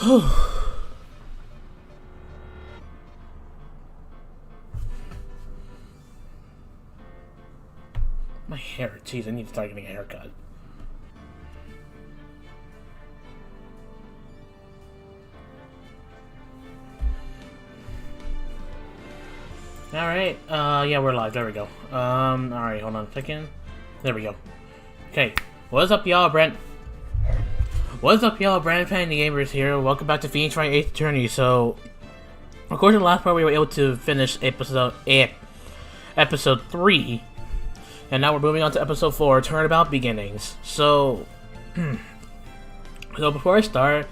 My hair, jeez, I need to start getting a haircut. Alright, yeah, we're live, there we go. Alright, hold on a second. There we go. Okay, what's up, y'all, Brent? What's up, y'all, Brandon Fan the Gamers here. Welcome back to Phoenix Wright 8th Journey. So, of course, in the last part we were able to finish episode 3. And now we're moving on to episode 4, Turnabout Beginnings. So, before I start,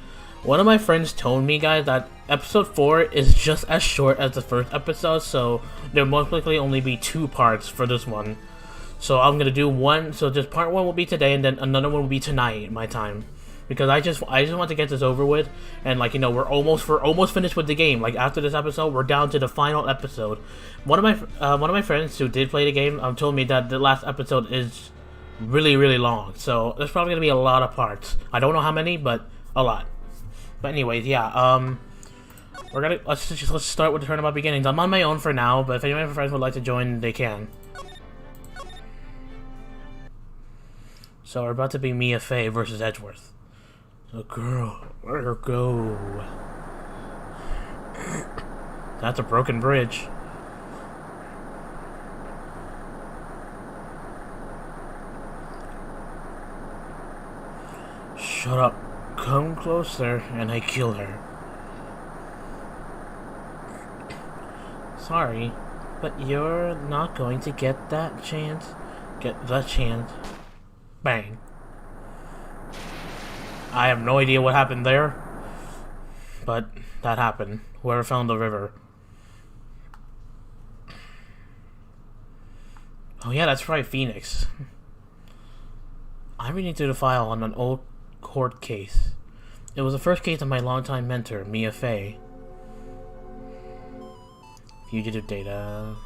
one of my friends told me, guys, that episode 4 is just as short as the first episode, so there'll most likely only be 2 parts for this one. So I'm gonna do one, so just part 1 will be today, and then another one will be tonight, my time. Because I just want to get this over with, and like, you know, we're almost finished with the game. Like, after this episode, we're down to the final episode. One of my friends who did play the game told me that the last episode is really, really long. So there's probably gonna be a lot of parts. I don't know how many, but a lot. But anyways, yeah. Let's start with the Turnabout Beginnings. I'm on my own for now, but if any of my friends would like to join, they can. So we're about to be Mia Fey versus Edgeworth. So girl, let her go. That's a broken bridge. Shut up. Come closer and I kill her. Sorry, but you're not going to get that chance. Get the chance. Bang. I have no idea what happened there, but that happened. Whoever found the river. Oh yeah, that's right, Phoenix. I'm reading through the file on an old court case. It was the first case of my longtime mentor, Mia Fey. Fugitive data.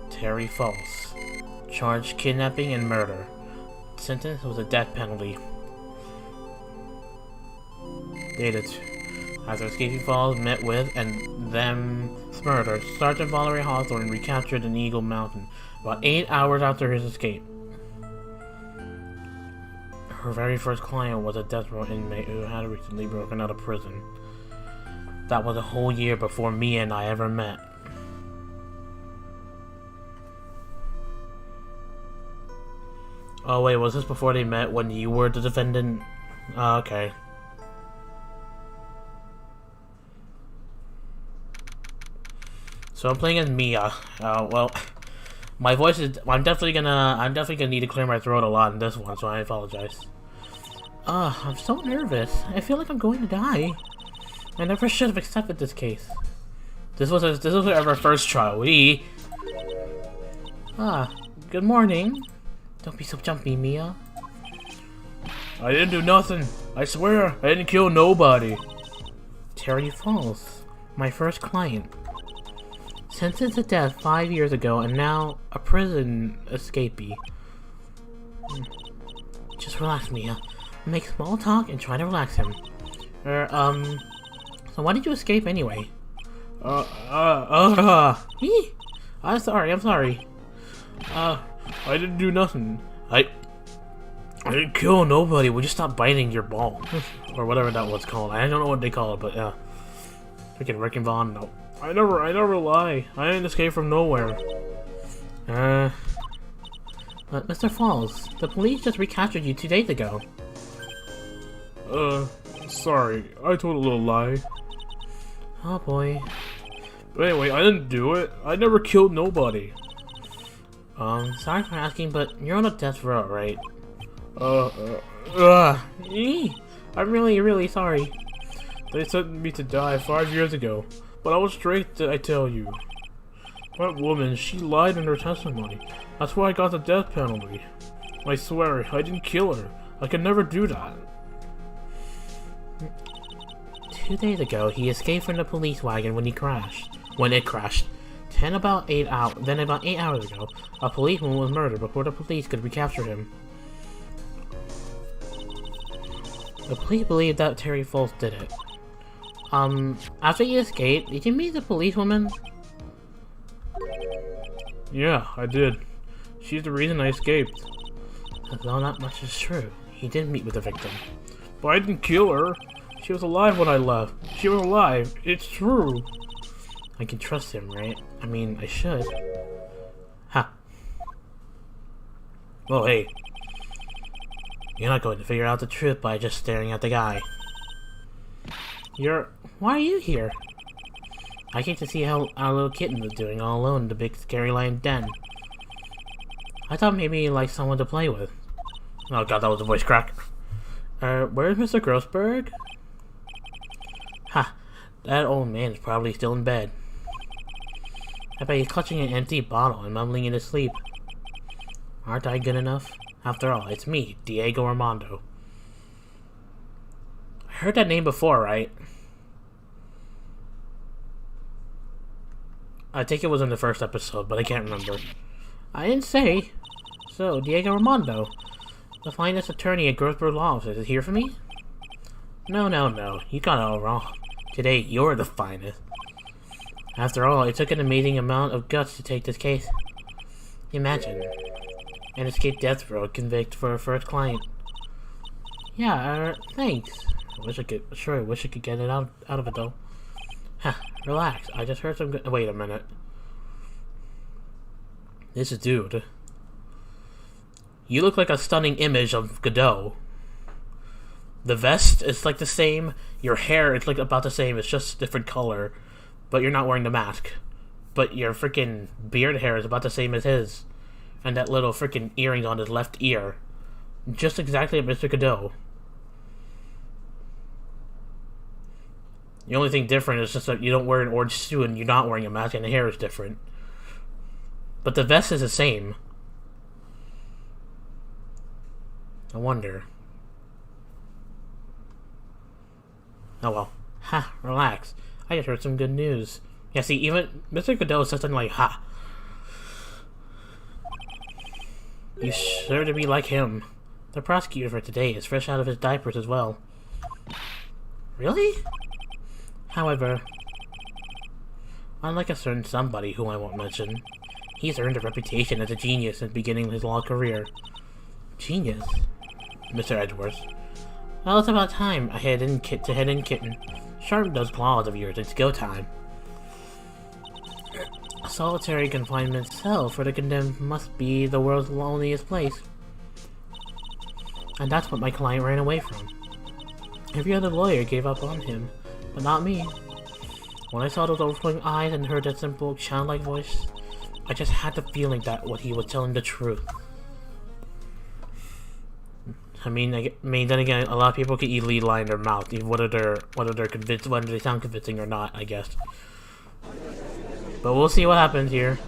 Terry Falls. Charged kidnapping and murder. Sentence was a death penalty. Dated. After escaping Falls met with and them murdered, Sergeant Valerie Hawthorne recaptured in Eagle Mountain about 8 hours after his escape. Her very first client was a death row inmate who had recently broken out of prison. That was a whole year before Mia and I ever met. Oh wait, was this before they met when you were the defendant? Oh, okay. So I'm playing as Mia. Well, my voice is. I'm definitely gonna need to clear my throat a lot in this one, so I apologize. I'm so nervous. I feel like I'm going to die. I never should have accepted this case. This was our first trial. Good morning. Don't be so jumpy, Mia. I didn't do nothing. I swear, I didn't kill nobody. Terry Falls, my first client. Sentenced to death 5 years ago, and now a prison escapee. Just relax, Mia. Make small talk and try to relax him. So why did you escape anyway? I'm sorry. I didn't do nothing. I didn't kill nobody. Would you stop biting your ball? Or whatever that was called. I don't know what they call it, but yeah. Freaking Rick and Vaughn, no. I never lie. I didn't escape from nowhere. But Mr. Falls, the police just recaptured you 2 days ago. Sorry. I told a little lie. Oh boy. But anyway, I didn't do it. I never killed nobody. Sorry for asking, but you're on a death row, right? I'm really sorry. They sent me to die 5 years ago, but I was straight, I tell you. That woman, she lied in her testimony. That's why I got the death penalty. I swear, I didn't kill her. I could never do that. 2 days ago, he escaped from the police wagon when it crashed. Then about 8 hours ago, a policeman was murdered before the police could recapture him. The police believe that Terry Foles did it. After you escaped, did you meet the policewoman? Yeah, I did. She's the reason I escaped. Though not much is true. He did meet with the victim. But I didn't kill her. She was alive when I left. She was alive. It's true. I can trust him, right? I mean, I should. Ha. Well, hey. You're not going to figure out the truth by just staring at the guy. Why are you here? I came to see how our little kitten was doing all alone in the big scary lion den. I thought maybe you'd like someone to play with. Oh god, that was a voice crack. Where's Mr. Grossberg? Ha, that old man is probably still in bed. I bet he's clutching an empty bottle and mumbling in his sleep. Aren't I good enough? After all, it's me, Diego Armando. I heard that name before, right? I think it was in the first episode, but I can't remember. I didn't say. So, Diego Armando, the finest attorney at Grossberg Law Office, is here for me? No, you got it all wrong. Today, you're the finest. After all, it took an amazing amount of guts to take this case. Imagine. An escaped death row convict for a first client. Yeah, thanks. I wish I could get it out of it though. Huh, relax. I just heard some wait a minute. This is dude. You look like a stunning image of Godot. The vest is like the same. Your hair is like about the same. It's just a different color. But you're not wearing the mask. But your freaking beard hair is about the same as his. And that little freaking earring on his left ear. Just exactly like Mr. Godot. The only thing different is just that you don't wear an orange suit and you're not wearing a mask and the hair is different. But the vest is the same. I wonder. Oh well. Ha, relax. I just heard some good news. Yeah, see, even Mr. Godot says something like, ha. You sure to be like him. The prosecutor for today is fresh out of his diapers as well. Really? However, unlike a certain somebody whom I won't mention, he's earned a reputation as a genius since beginning his law career. Genius? Mr. Edgeworth. Well, it's about time I head in kitten. Sharp those claws of yours, it's go time. A solitary confinement cell for the condemned must be the world's loneliest place. And that's what my client ran away from. Every other lawyer gave up on him, but not me. When I saw those overflowing eyes and heard that simple, childlike voice, I just had the feeling that what he was telling the truth. I mean, then again, a lot of people can easily lie in their mouth, even whether they sound convincing or not, I guess. But we'll see what happens here.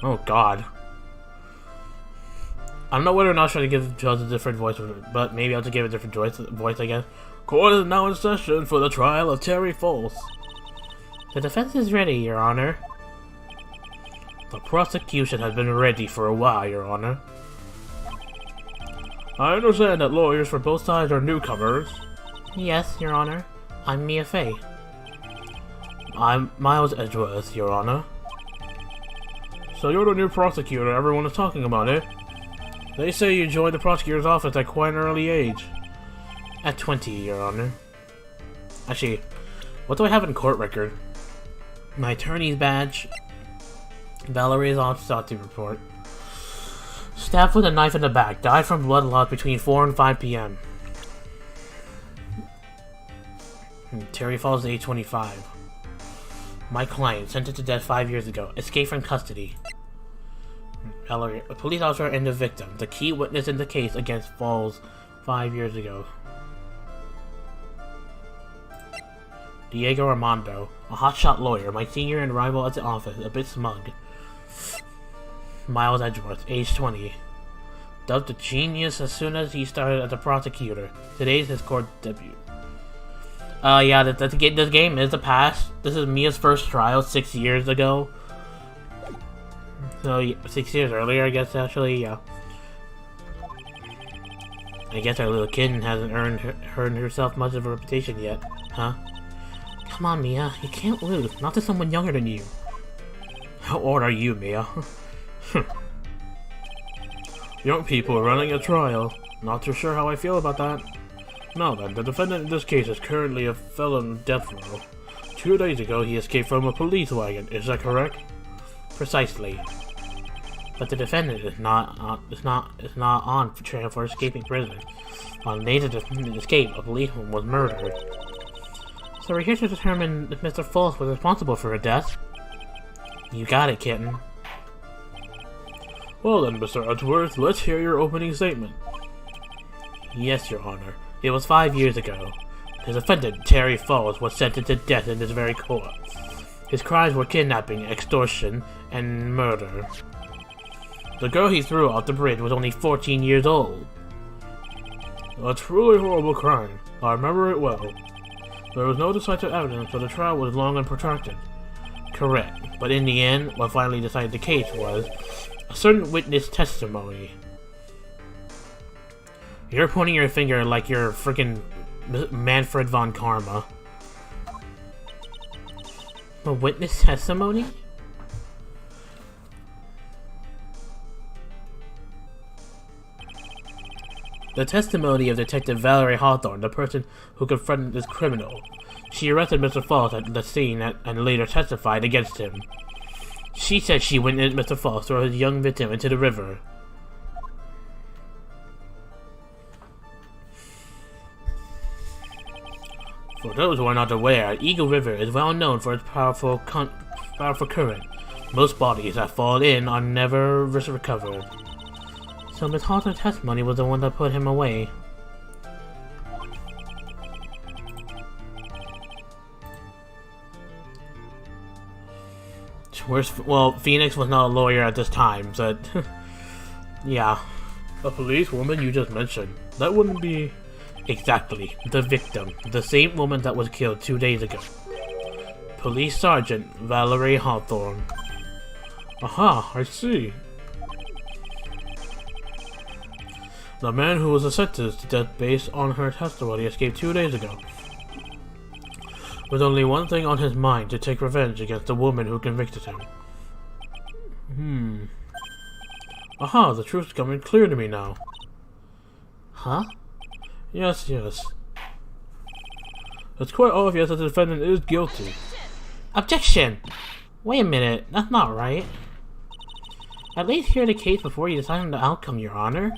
Oh God. I don't know whether or not I should give Judge a different voice, but maybe I'll just give a different voice, I guess. Court is now in session for the trial of Terry Foles. The defense is ready, Your Honor. The prosecution has been ready for a while, Your Honor. I understand that lawyers for both sides are newcomers. Yes, Your Honor. I'm Mia Fey. I'm Miles Edgeworth, Your Honor. So you're the new prosecutor everyone is talking about, eh? They say you joined the prosecutor's office at quite an early age. At 20, Your Honor. Actually, what do I have in court record? My attorney's badge. Valerie's autopsy report. Stabbed with a knife in the back. Died from blood loss between 4 and 5 p.m. Terry Falls, age 25. My client, sentenced to death 5 years ago. Escaped from custody. Valerie, a police officer and the victim. The key witness in the case against Falls 5 years ago. Diego Armando, a hotshot lawyer, my senior and rival at the office, a bit smug. Miles Edgeworth, age 20. Dubbed a genius as soon as he started as a prosecutor. Today's his court debut. Yeah, this game is the past. This is Mia's first trial 6 years ago. So, 6 years earlier, I guess, actually, yeah. I guess our little kitten hasn't earned herself much of a reputation yet, huh? Come on, Mia, you can't lose, not to someone younger than you. How old are you, Mia? Young people running a trial. Not too sure how I feel about that. Now then, the defendant in this case is currently a felon on death row. 2 days ago, he escaped from a police wagon. Is that correct? Precisely. But the defendant is not on trial for escaping prison. On the day of the defendant's escape, a policeman was murdered. So we're here to determine if Mr. False was responsible for her death. You got it, kitten. Well then, Mr. Edgeworth, let's hear your opening statement. Yes, Your Honor. It was 5 years ago. The defendant, Terry Falls, was sentenced to death in this very court. His crimes were kidnapping, extortion, and murder. The girl he threw off the bridge was only 14 years old. A truly horrible crime. I remember it well. There was no decisive evidence, so the trial was long and protracted. Correct. But in the end, what finally decided the case was a certain witness testimony. You're pointing your finger like you're freaking Manfred von Karma. A witness testimony? The testimony of Detective Valerie Hawthorne, the person who confronted this criminal. She arrested Mr. Falls at the scene and later testified against him. She said she witnessed Mr. Falls throw his young victim into the river. For those who are not aware, Eagle River is well known for its powerful current. Most bodies that fall in are never recovered. So Miss Hawthorne's testimony was the one that put him away. Well, Phoenix was not a lawyer at this time, but yeah. A policewoman you just mentioned. That wouldn't be... Exactly. The victim. The same woman that was killed 2 days ago. Police Sergeant Valerie Hawthorne. Aha, I see. The man who was sentenced to death based on her testimony escaped 2 days ago. With only one thing on his mind, to take revenge against the woman who convicted him. Aha, the truth is coming clear to me now. Huh? Yes. It's quite obvious that the defendant is guilty. Objection! Wait a minute, that's not right. At least hear the case before you decide on the outcome, Your Honor.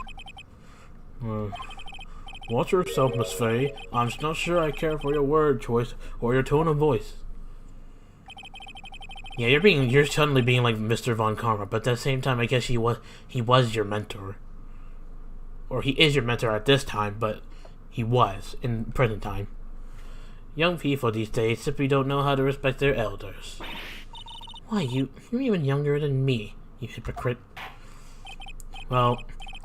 Watch yourself, Miss Faye. I'm not sure I care for your word choice or your tone of voice. Yeah, you're suddenly being like Mr. Von Karma, but at the same time, I guess he was your mentor. Or he is your mentor at this time, but he was in present time. Young people these days simply don't know how to respect their elders. Why, you're even younger than me, you hypocrite. Well,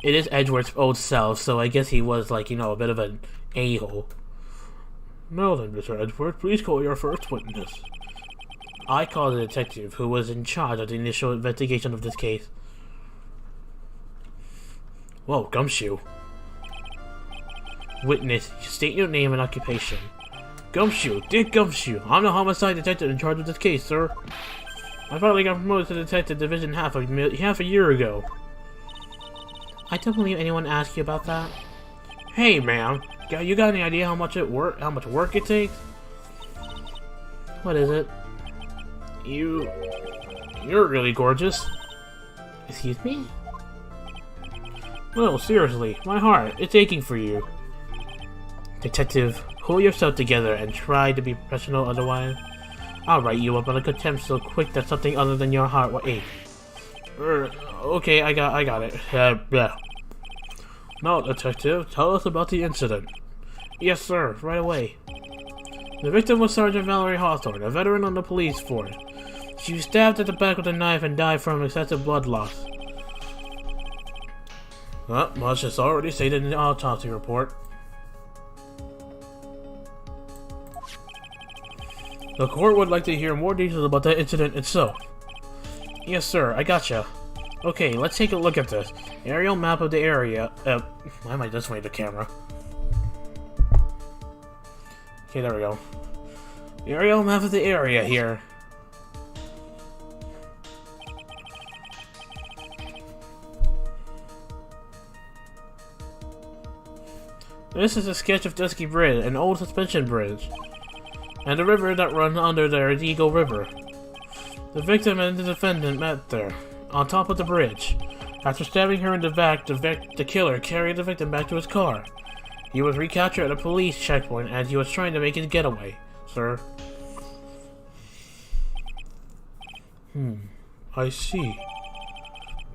it is Edgeworth's old self, so I guess he was like, a bit of an a-hole. Now then, Mr. Edgeworth, please call your first witness. I call the detective who was in charge of the initial investigation of this case. Whoa, Gumshoe. Witness, state your name and occupation. Gumshoe, Dick Gumshoe. I'm the homicide detective in charge of this case, sir. I finally got promoted to detective division half a year ago. I don't believe anyone asked you about that. Hey, ma'am, you got any idea how much work it takes? What is it? You're really gorgeous. Excuse me? No, seriously, my heart, it's aching for you. Detective, pull yourself together and try to be professional, otherwise I'll write you up on a contempt so quick that something other than your heart will ache. Okay, I got it. Yeah. Now, detective, tell us about the incident. Yes, sir, right away. The victim was Sergeant Valerie Hawthorne, a veteran on the police force. She was stabbed at the back with a knife and died from excessive blood loss. Well, much is already stated in the autopsy report. The court would like to hear more details about that incident itself. Yes, sir, I gotcha. Okay, let's take a look at this. Aerial map of the area. Why am I this way the camera? Okay, there we go. Aerial map of the area here. This is a sketch of Dusky Bridge, an old suspension bridge, and the river that runs under there is Eagle River. The victim and the defendant met there, on top of the bridge. After stabbing her in the back, the killer carried the victim back to his car. He was recaptured at a police checkpoint as he was trying to make his getaway, sir. I see.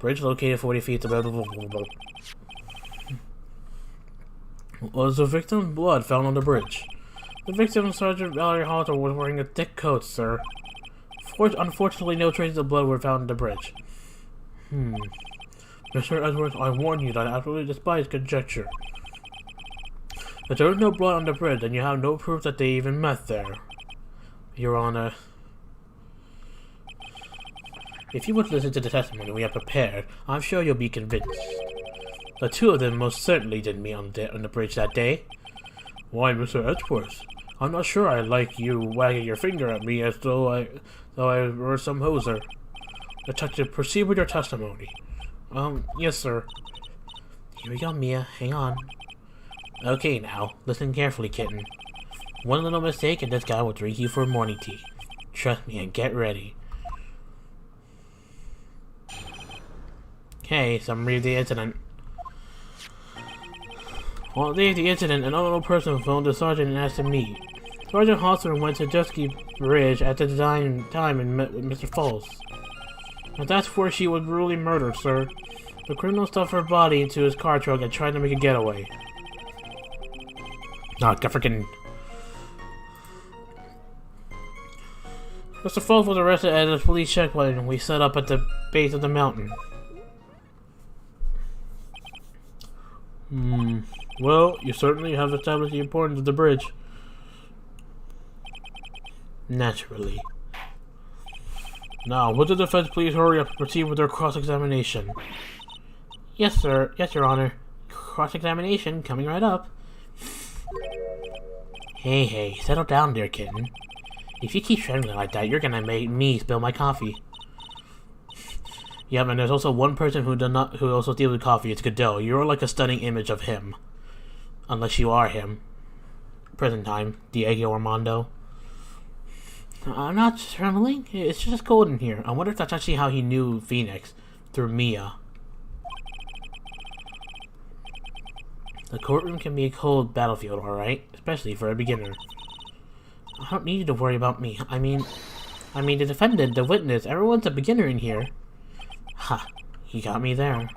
Bridge located 40 feet above the... Was the victim's blood found on the bridge? The victim, Sergeant Valerie Hawthorne, was wearing a thick coat, sir. Unfortunately, no traces of blood were found on the bridge. Mr. Edwards, I warn you that I absolutely despise conjecture. If there is no blood on the bridge, then you have no proof that they even met there. Your Honor. If you would listen to the testimony we have prepared, I'm sure you'll be convinced. The two of them most certainly didn't meet on the bridge that day. Why, Mr. Edgeworth? I'm not sure I like you wagging your finger at me as though I were some hoser. Detective, proceed with your testimony. Yes, sir. Here we go, Mia. Hang on. Okay, now, listen carefully, kitten. One little mistake and this guy will drink you for morning tea. Trust me and get ready. Okay, summary of the incident. On the day of the incident, an unknown person phoned the sergeant and asked to meet. Sergeant Hawthorne went to Dusky Bridge at the time and met with Mr. Falls. And that's where she was brutally murdered, sir. The criminal stuffed her body into his car trunk and tried to make a getaway. God freaking... Mr. Falls was arrested at a police checkpoint and we set up at the base of the mountain. Well, you certainly have established the importance of the bridge. Naturally. Now, would the defense please hurry up and proceed with their cross-examination? Yes, sir. Yes, Your Honor. Cross-examination coming right up. Hey, settle down there, kitten. If you keep trembling like that, you're gonna make me spill my coffee. Yeah, and there's also one person who also deals with coffee. It's Goodell. You're like a stunning image of him. Unless you are him. Present time. Diego Armando. I'm not trembling. It's just cold in here. I wonder if that's actually how he knew Phoenix. Through Mia. The courtroom can be a cold battlefield, alright? Especially for a beginner. I don't need you to worry about me. I mean the defendant, the witness, everyone's a beginner in here. Ha, you got me there.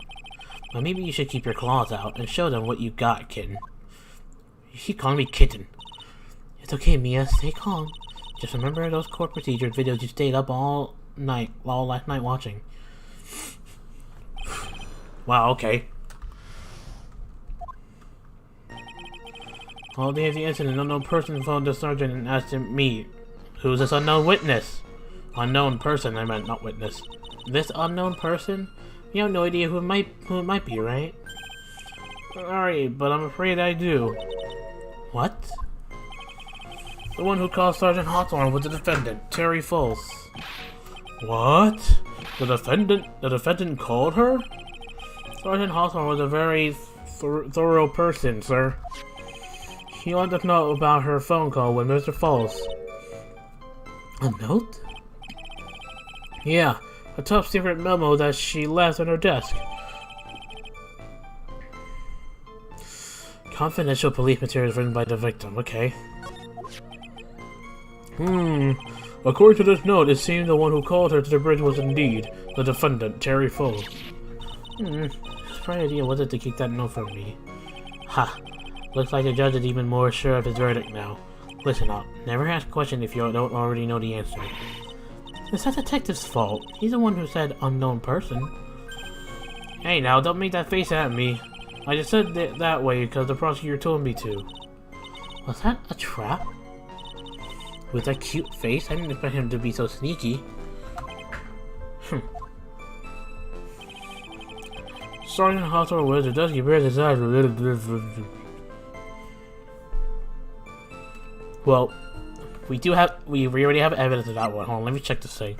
But maybe you should keep your claws out and show them what you got, kitten. You keep calling me kitten. It's okay, Mia, stay calm. Just remember those court procedure videos you stayed up all last night watching. Wow, okay. On the day of the incident, an unknown person phoned the sergeant and asked him, me, who's this unknown witness? Unknown person, I meant, not witness. This unknown person? You have no idea who it might be, right? Alright, but I'm afraid I do. What? The one who called Sergeant Hawthorne was the defendant, Terry Falls. What? The defendant called her? Sergeant Hawthorne was a very thorough person, sir. He wanted to know about her phone call with Mr. Falls. A note? Yeah, a top secret memo that she left on her desk. Confidential police materials written by the victim, okay. According to this note, it seemed the one who called her to the bridge was indeed the defendant, Terry Falls. His bright idea was it to keep that note from me. Ha! Looks like the judge is even more sure of his verdict now. Listen up. Never ask a question if you don't already know the answer. It's that detective's fault. He's the one who said unknown person. Hey now, don't make that face at me. I just said it that way because the prosecutor told me to. Was that a trap? With that cute face, I didn't expect him to be so sneaky. Sergeant Hawthorne Wizard does give bears his eyes. Well, we already have evidence of that one. Hold on, let me check this thing.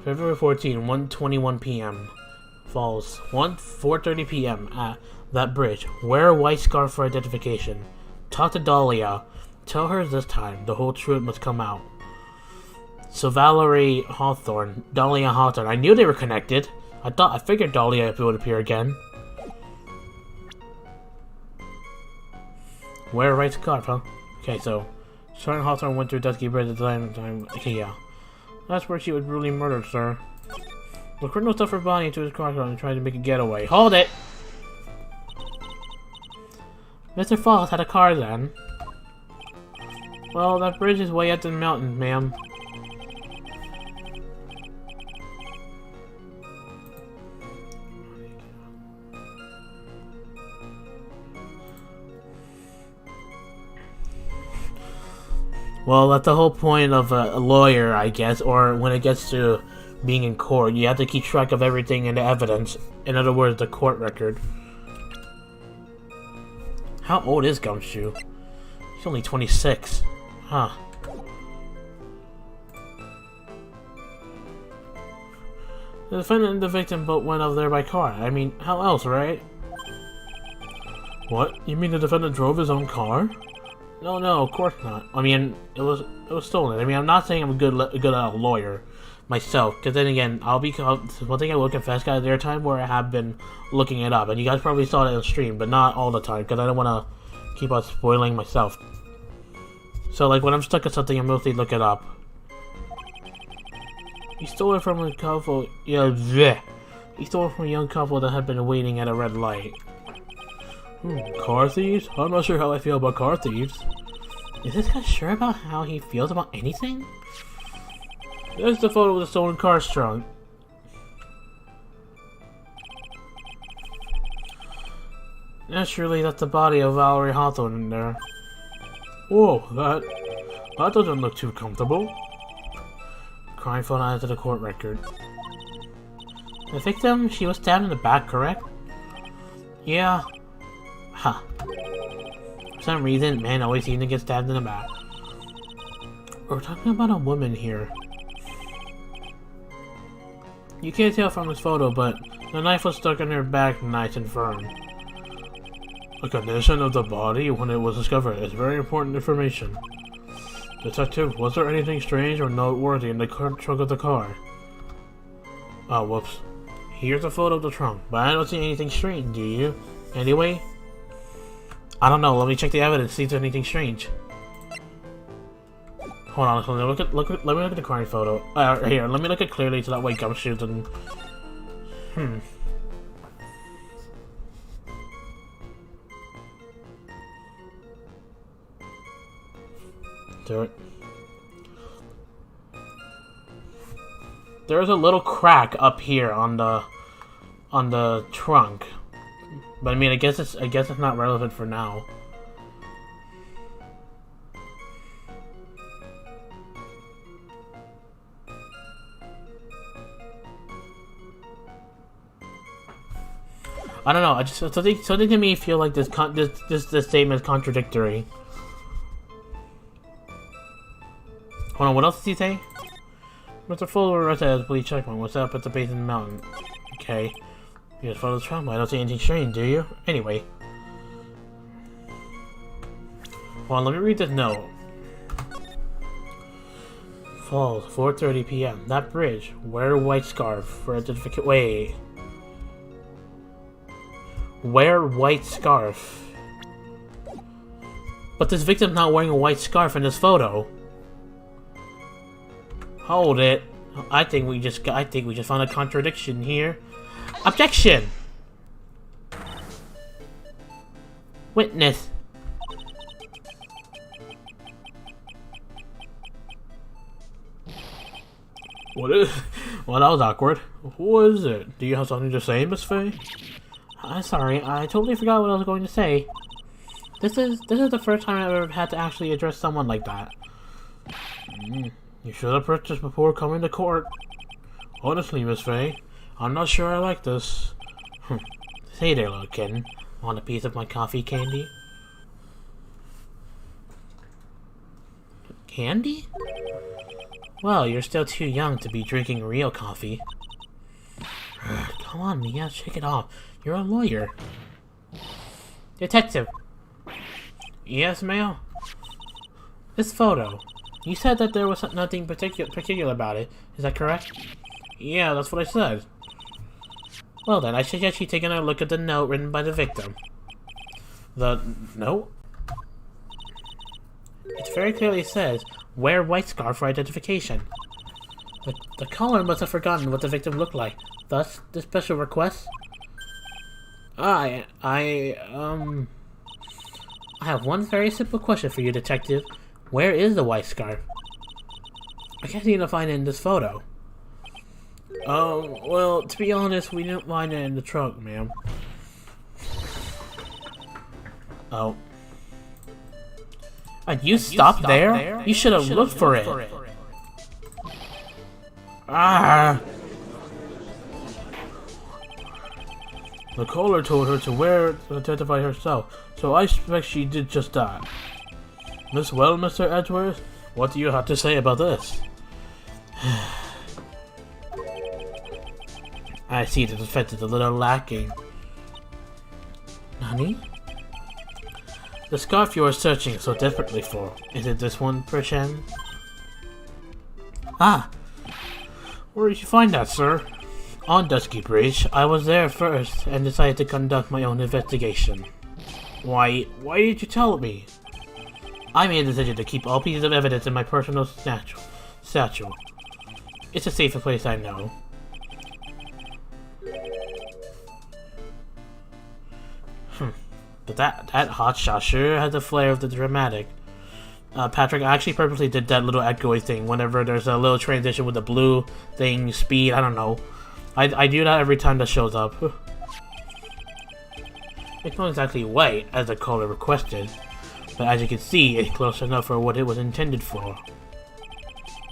February 14, 1:21 p.m. Falls 4:30 p.m. at that bridge. Wear a white scarf for identification. Talk to Dahlia. Tell her this time the whole truth must come out. So Valerie Hawthorne, Dahlia Hawthorne. I knew they were connected. I figured Dahlia would appear again. Wear a white scarf, huh? Okay, so Sergeant Hawthorne went through Dusky Bridge at the time. Okay, yeah. That's where she was brutally murdered, sir. The criminal stuffed her body into his car and tried to make a getaway. Hold it! Mr. Falls had a car then. Well, that bridge is way up the mountain, ma'am. Well, that's the whole point of a lawyer, I guess, or when it gets to being in court, you have to keep track of everything in the evidence. In other words, the court record. How old is Gumshoe? He's only 26. Huh. The defendant and the victim both went over there by car. I mean, how else, right? What? You mean the defendant drove his own car? No, of course not. I mean, it was stolen. I mean, I'm not saying I'm a good lawyer myself, because then again, one thing I will confess, guys, there are times where I have been looking it up, and you guys probably saw it in the stream, but not all the time, because I don't want to keep on spoiling myself. So, like, when I'm stuck at something, I mostly look it up. He stole it from a couple. Yeah, bleh. He stole it from a young couple that had been waiting at a red light. Car thieves? I'm not sure how I feel about car thieves. Is this guy sure about how he feels about anything? There's the photo of the stolen car's trunk. Naturally, that's the body of Valerie Hawthorne in there. Whoa, that doesn't look too comfortable. Crime photo added to the court record. The victim, she was stabbed in the back, correct? Yeah. Huh. For some reason, men always seem to get stabbed in the back. We're talking about a woman here. You can't tell from this photo, but the knife was stuck in her back nice and firm. The condition of the body when it was discovered is very important information. Detective, was there anything strange or noteworthy in the trunk of the car? Oh, whoops. Here's a photo of the trunk, but I don't see anything strange, do you? Anyway? I don't know, let me check the evidence, see if there's anything strange. Hold on, let me look at the crime photo. Here, let me look at clearly so that way Gumshoe and... Do it. There's a little crack up here on the trunk. But I mean, I guess it's not relevant for now. I don't know. I just something to me feel like this statement is contradictory. Hold on. What else did he say? Mr. Fuller says, "Please check one. What's up at the base of the mountain?" Okay. You just follow the trauma. I don't see anything strange, do you? Anyway. Well, let me read this note. Falls, 4:30 p.m. That bridge. Wear a white scarf for identification. Wait. Wear white scarf. But this victim's not wearing a white scarf in this photo. Hold it. I think we just found a contradiction here. Objection! Witness. What is? Well, that was awkward. What is it? Do you have something to say, Miss Faye? I'm sorry, I totally forgot what I was going to say. This is the first time I've ever had to actually address someone like that. You should have purchased before coming to court. Honestly, Miss Faye, I'm not sure I like this. Say there, little kitten. Want a piece of my coffee candy? Candy? Well, you're still too young to be drinking real coffee. Come on, Mia, shake it off. You're a lawyer. Detective. Yes, ma'am? This photo. You said that there was nothing particular about it. Is that correct? Yeah, that's what I said. Well then, I suggest you taking a look at the note written by the victim. The note? It very clearly says, wear white scarf for identification. The caller must have forgotten what the victim looked like. Thus, the special request. I have one very simple question for you, detective. Where is the white scarf? I can't seem to find it in this photo. Well, to be honest, we didn't find it in the trunk, ma'am. Oh. And you stopped there? You should have looked for it. Ah! The caller told her to wear it to identify herself, so I suspect she did just that. Well, Mr. Edgeworth, what do you have to say about this? I see the defense is a little lacking. Nani? The scarf you are searching so desperately for, is it this one, perchance? Ah! Where did you find that, sir? On Dusky Bridge, I was there first and decided to conduct my own investigation. Why did you tell me? I made a decision to keep all pieces of evidence in my personal satchel. It's a safer place, I know. But that hotshot sure has a flair of the dramatic. Patrick, I actually purposely did that little echoey thing whenever there's a little transition with the blue thing, speed, I don't know. I do that every time that shows up. It's not exactly white, as the caller requested, but as you can see, it's close enough for what it was intended for.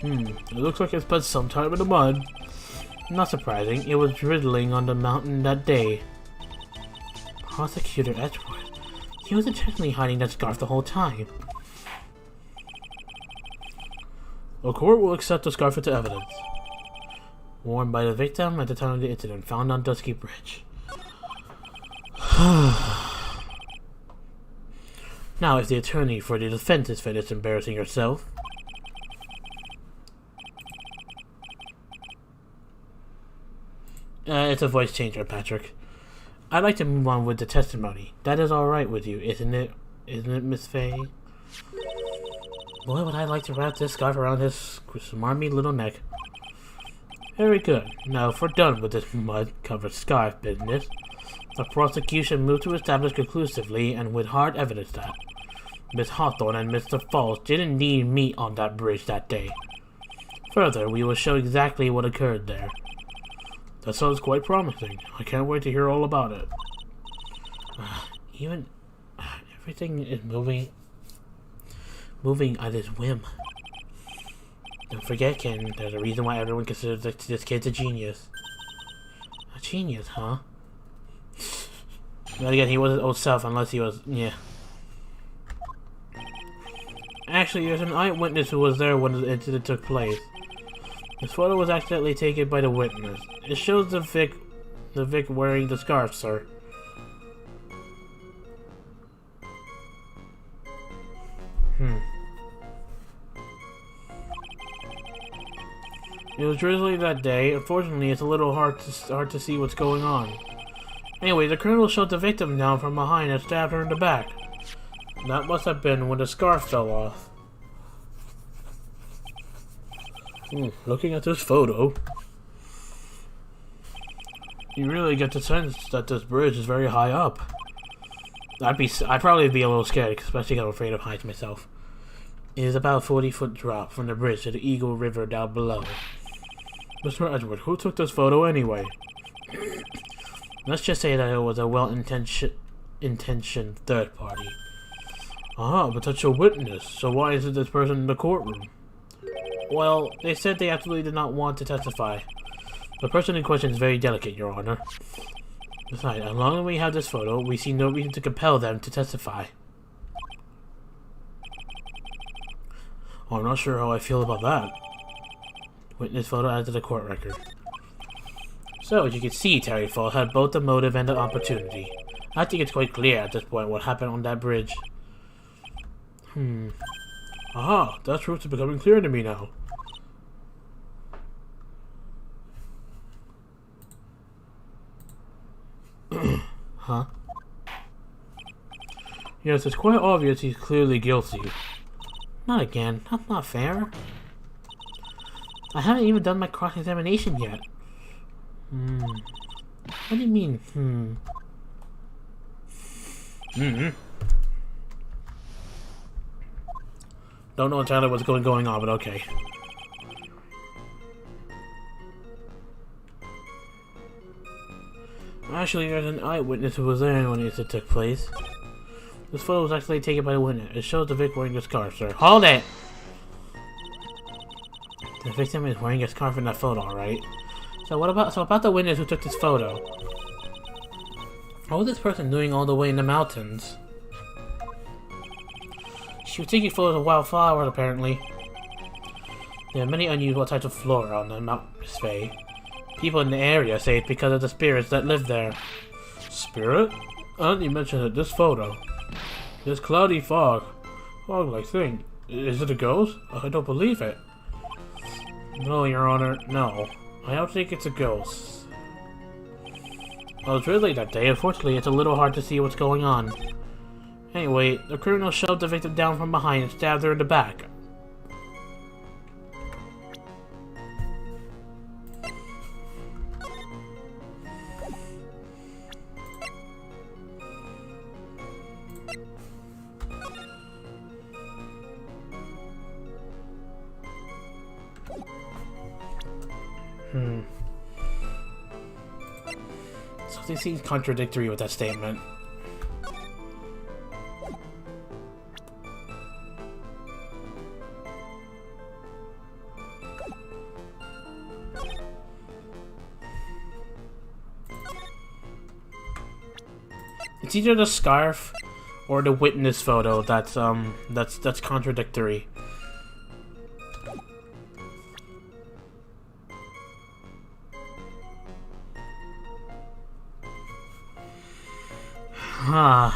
It looks like it spent some time in the mud. Not surprising, it was drizzling on the mountain that day. Prosecutor Edgeworth. He was intentionally hiding that scarf the whole time. The court will accept the scarf into evidence. Worn by the victim at the time of the incident, found on Dusky Bridge. Now, if the attorney for the defense is finished embarrassing yourself. It's a voice changer, Patrick. I'd like to move on with the testimony. That is alright with you, isn't it? Isn't it, Miss Faye? Boy, would I like to wrap this scarf around his smarmy little neck. Very good. Now, if we're done with this mud-covered scarf business, the prosecution moved to establish conclusively and with hard evidence that Miss Hawthorne and Mr. Falls did indeed meet on that bridge that day. Further, we will show exactly what occurred there. That sounds quite promising. I can't wait to hear all about it. Everything is moving at his whim. Don't forget, Ken, there's a reason why everyone considers this kid a genius. A genius, huh? But again, he wasn't old self unless he was, yeah. Actually, there's an eyewitness who was there when the incident took place. This photo was accidentally taken by the witness. It shows the Vic wearing the scarf, sir. It was drizzly that day. Unfortunately, it's a little hard to see what's going on. Anyway, the criminal shot the victim down from behind and stabbed her in the back. That must have been when the scarf fell off. Looking at this photo, you really get the sense that this bridge is very high up. I'd probably be a little scared, especially because I'm afraid of heights myself. It is about a 40-foot drop from the bridge to the Eagle River down below. Mr. Edgeworth, who took this photo anyway? Let's just say that it was a well-intentioned third party. Ah, but that's a witness, so why isn't this person in the courtroom? Well, they said they absolutely did not want to testify. The person in question is very delicate, Your Honor. Besides, as long as we have this photo, we see no reason to compel them to testify. Oh, I'm not sure how I feel about that. Witness photo added to the court record. So, as you can see, Terry Falls had both the motive and the opportunity. I think it's quite clear at this point what happened on that bridge. Aha, that truth is becoming clear to me now. Huh? Yes, it's quite obvious he's clearly guilty. Not again. That's not fair. I haven't even done my cross-examination yet. What do you mean, Don't know entirely what's going on, but okay. Actually, there's an eyewitness who was there when it took place. This photo was actually taken by the witness. It shows the victim wearing a scarf, sir. Hold it! The victim is wearing a scarf in that photo, alright? So about the witness who took this photo? What was this person doing all the way in the mountains? She was taking photos of wildflowers, apparently. There are many unusual types of flora on the Mount Misfay. People in the area say it's because of the spirits that live there. Spirit? Aunt, you mentioned it. This photo. This cloudy fog-like thing. Is it a ghost? I don't believe it. No, Your Honor, no. I don't think it's a ghost. Well, it's really that day. Unfortunately, it's a little hard to see what's going on. Anyway, the criminal shoved the victim down from behind and stabbed her in the back. Something seems contradictory with that statement. It's either the scarf or the witness photo that's contradictory. Huh.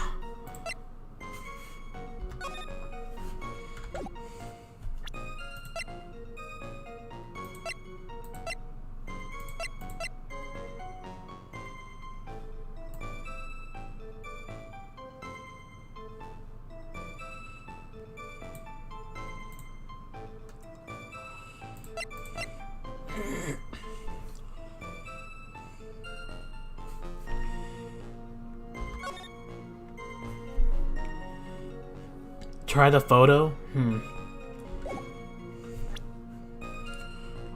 Try the photo?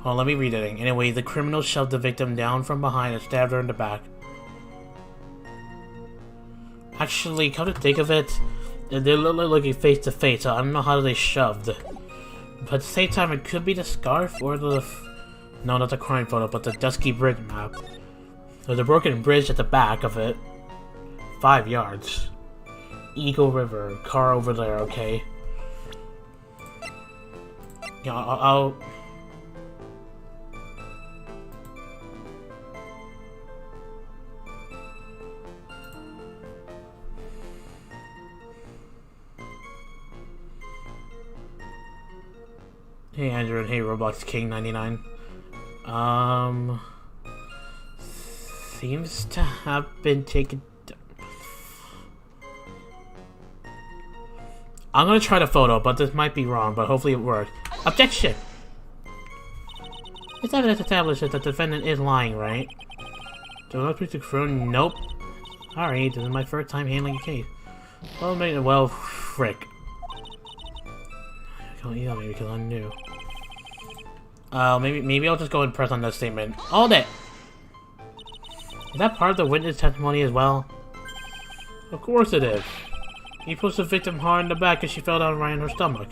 Well, let me read it. Anyway, the criminal shoved the victim down from behind and stabbed her in the back. Actually, come to think of it, they're looking face to face, so I don't know how they shoved. But at the same time, it could be the scarf or the... No, not the crime photo, but the dusky bridge map. There's a broken bridge at the back of it. 5 yards. Eagle River, car over there, okay. Yeah, I'll... Hey Andrew and hey Roblox King 99. Seems to have been taken. I'm gonna try the photo, but this might be wrong, but hopefully it works. Objection! This evidence establishes that the defendant is lying, right? Do not be confirmed. Nope. Sorry, this is my first time handling a case. Well, frick. I can't email me because I'm new. Maybe I'll just go and press on that statement. Hold it! Is that part of the witness testimony as well? Of course it is. He pushed the victim hard in the back and she fell down right in her stomach.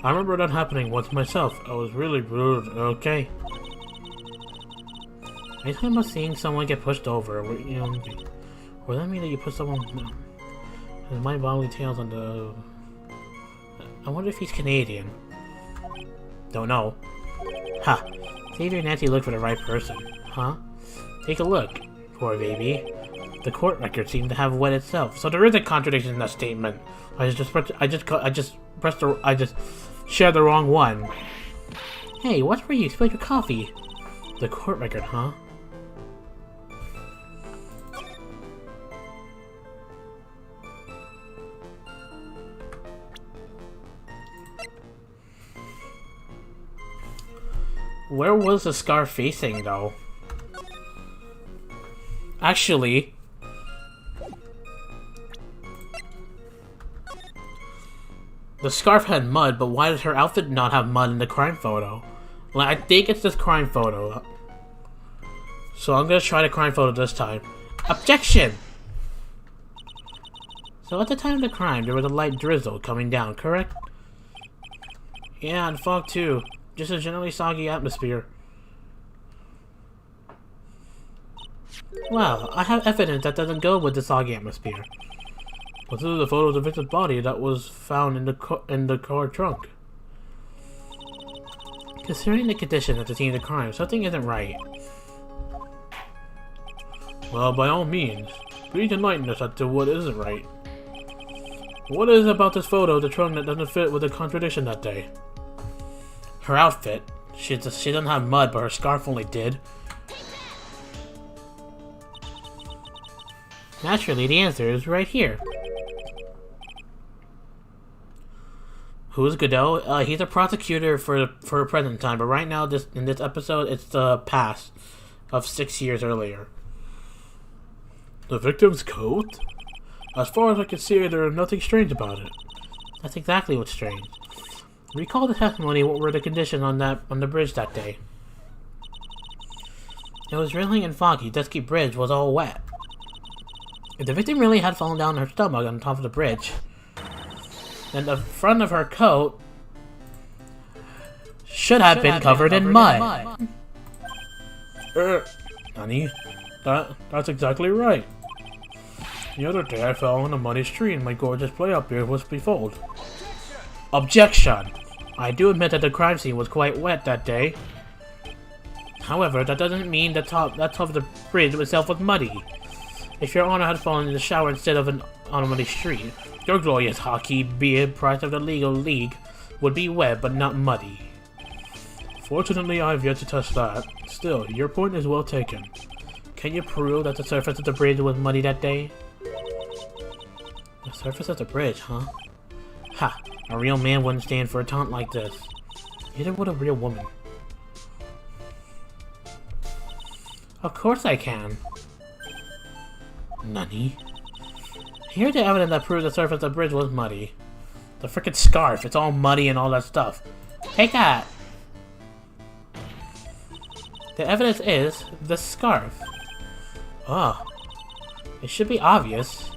I remember that happening once myself. I was really rude, okay? Anytime about seeing someone get pushed over, or that mean that you put someone... His mind bodily tails on the... I wonder if he's Canadian. Don't know. Ha! Xavier and Nancy looked for the right person. Huh? Take a look. Poor baby. The court record seemed to have wet itself, so there is a contradiction in that statement. I just shared the wrong one. Hey, what's for you? Spilled your coffee. The court record, huh? Where was the scar facing, though? Actually... The scarf had mud, but why does her outfit not have mud in the crime photo? Like, I think it's this crime photo. So I'm gonna try the crime photo this time. Objection! So at the time of the crime, there was a light drizzle coming down, correct? Yeah, and fog too. Just a generally soggy atmosphere. Well, I have evidence that doesn't go with the soggy atmosphere. This is the photo of the victim's body that was found in the car trunk. Considering the condition at the scene of the crime, something isn't right. Well, by all means, please enlighten us as to what isn't right. What is it about this photo of the trunk that doesn't fit with the contradiction that day? Her outfit. She doesn't have mud, but her scarf only did. Naturally, the answer is right here. Who is Godot? He's a prosecutor for present time, but right now, in this episode, it's the past of 6 years earlier. The victim's coat? As far as I can see, there's nothing strange about it. That's exactly what's strange. Recall the testimony. What were the conditions on the bridge that day? It was drizzling and foggy. Dusky bridge was all wet. If the victim really had fallen down on her stomach on top of the bridge, then the front of her coat should have been covered in mud. Honey, that's exactly right. The other day I fell in a muddy street and my gorgeous play up here was befouled. Objection! I do admit that the crime scene was quite wet that day. However, that doesn't mean the top of the bridge itself was muddy. If your honor had fallen in the shower instead of on a muddy street, your glorious hockey beard price of the legal league would be wet but not muddy. Fortunately, I have yet to test that. Still, your point is well taken. Can you prove that the surface of the bridge was muddy that day? The surface of the bridge, huh? Ha! A real man wouldn't stand for a taunt like this. Neither would a real woman. Of course I can. Nani? Here's the evidence that proves the surface of the bridge was muddy. The frickin' scarf, it's all muddy and all that stuff. Take that! The evidence is the scarf. Oh. It should be obvious.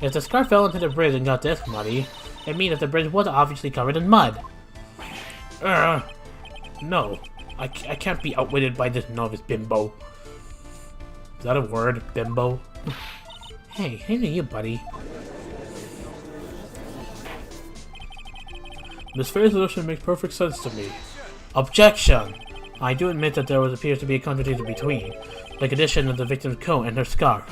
If the scarf fell into the bridge and got this muddy, it means that the bridge was obviously covered in mud. No. I can't be outwitted by this novice bimbo. Is that a word? Bimbo? Hey, hey to you, buddy. This phase solution makes perfect sense to me. Objection! I do admit that there appears to be a contradiction between the condition of the victim's coat and her scarf.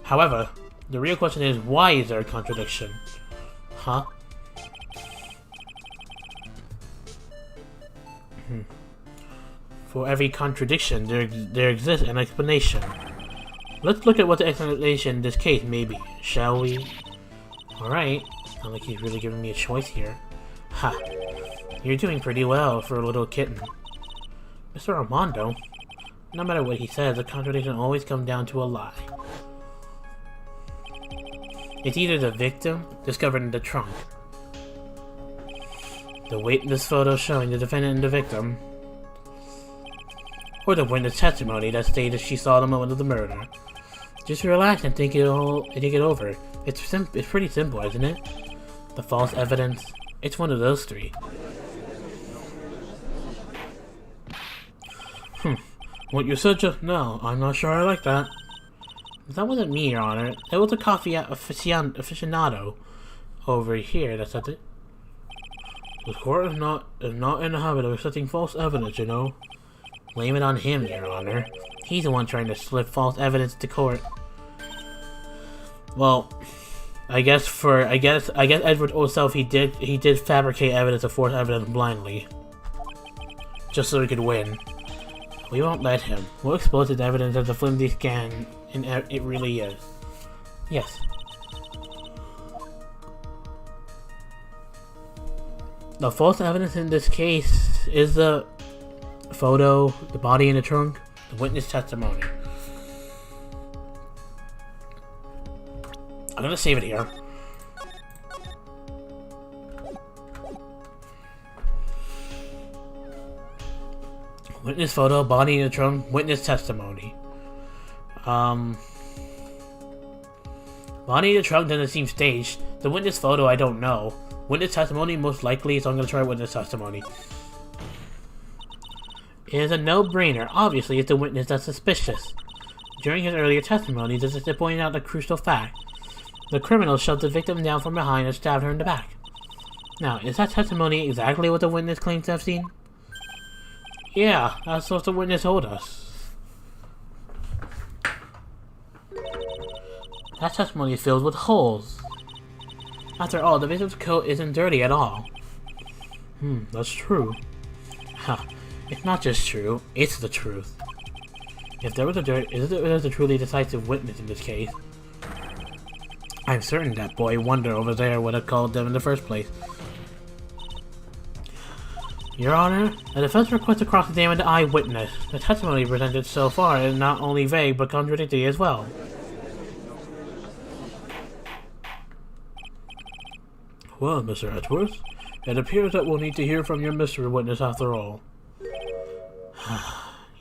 However, the real question is, why is there a contradiction? Huh? For every contradiction, there exists an explanation. Let's look at what the explanation in this case may be, shall we? Alright, not like he's really giving me a choice here. Ha! You're doing pretty well for a little kitten. Mr. Armando? No matter what he says, the contradiction always comes down to a lie. It's either the victim, discovered in the trunk, the witness photo showing the defendant and the victim, or the witness testimony that stated she saw the moment of the murder. Just relax and think it over. It's pretty simple, isn't it? The false evidence, It's one of those three. What you said just now, I'm not sure I like that. That wasn't me, Your Honor. It was a coffee aficionado over here that said it. The court is not in the habit of accepting false evidence, you know. Blame it on him, Your Honor. He's the one trying to slip false evidence to court. Well, I guess Edward himself he did fabricate evidence of false evidence blindly, just so he could win. We won't let him. We'll expose his evidence as a flimsy scan, and it really is. Yes. The false evidence in this case is the photo, the body in the trunk, the witness testimony. I'm gonna save it here. Witness photo, body in the trunk, witness testimony. Body in the trunk doesn't seem staged. The witness photo, I don't know. Witness testimony, most likely, so I'm gonna try witness testimony. It is a no-brainer. Obviously, it's the witness that's suspicious. During his earlier testimony, this is to point out the crucial fact. The criminal shoved the victim down from behind and stabbed her in the back. Now, is that testimony exactly what the witness claims to have seen? Yeah, that's what the witness told us. That testimony is filled with holes. After all, the victim's coat isn't dirty at all. That's true. Ha, it's not just true, it's the truth. If there was a truly decisive witness in this case, I'm certain that boy Wonder over there would have called them in the first place. Your Honor, the defense requests to cross-examine the eyewitness. The testimony presented so far is not only vague but contradictory as well. Well, Mr. Edgeworth, it appears that we'll need to hear from your mystery witness after all.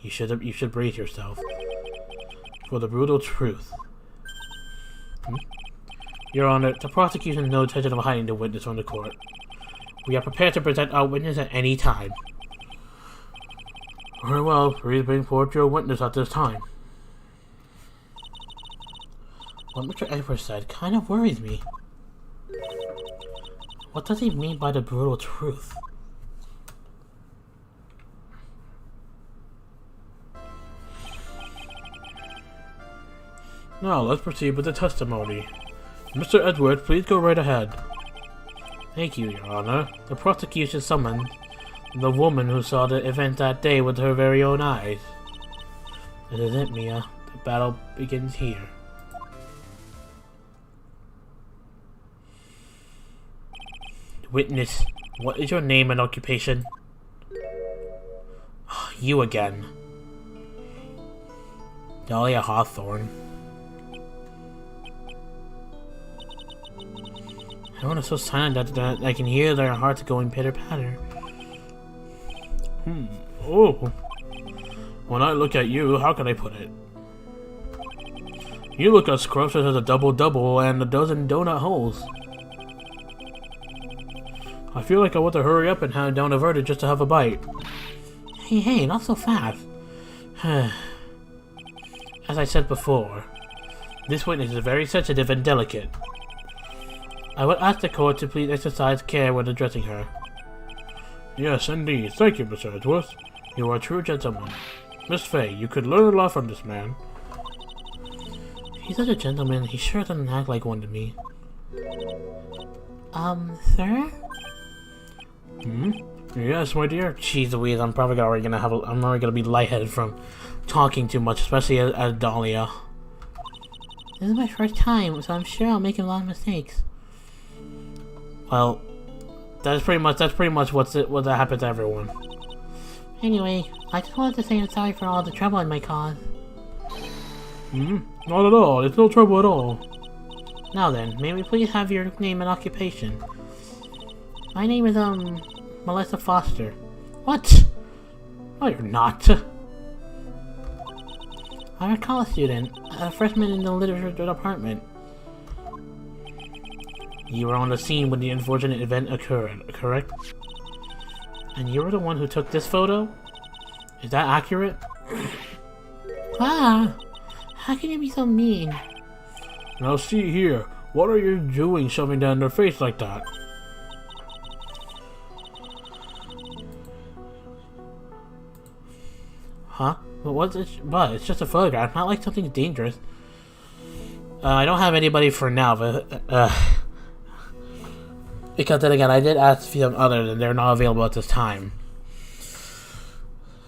You should brace yourself. For the brutal truth. Your Honor, the prosecution has no intention of hiding the witness from the court. We are prepared to present our witness at any time. Very well, please bring forth your witness at this time. What Mr. Edwards said kind of worries me. What does he mean by the brutal truth? Now, let's proceed with the testimony. Mr. Edward, please go right ahead. Thank you, Your Honor. The prosecution summoned the woman who saw the event that day with her very own eyes. This is it, Mia. The battle begins here. Witness, what is your name and occupation? You again. Dahlia Hawthorne. Everyone is so silent that I can hear their hearts going pitter-patter. Oh. When I look at you, how can I put it? You look as scrumptious as a double-double and a dozen donut holes. I feel like I want to hurry up and hand down a verdict just to have a bite. Hey, not so fast. As I said before, this witness is very sensitive and delicate. I would ask the court to please exercise care when addressing her. Yes, indeed. Thank you, Mr. Edgeworth. You are a true gentleman. Miss Fay, you could learn a lot from this man. He's such a gentleman, he sure doesn't act like one to me. Sir? Yes, my dear. Jeez Louise, I'm already gonna be lightheaded from talking too much, especially as Dahlia. This is my first time, so I'm sure I'll make a lot of mistakes. Well, that's pretty much what happens to everyone. Anyway, I just wanted to say I'm sorry for all the trouble I might cause. Not at all. It's no trouble at all. Now then, may we please have your name and occupation? My name is, Melissa Foster. What? No, you're not. I'm a college student, a freshman in the literature department. You were on the scene when the unfortunate event occurred, correct? And you were the one who took this photo? Is that accurate? Ah! How can you be so mean? Now see here, what are you doing shoving down their face like that? Huh? What's it? But it's just a photograph, not like something dangerous. I don't have anybody for now, but because then again, I did ask them others, and they're not available at this time.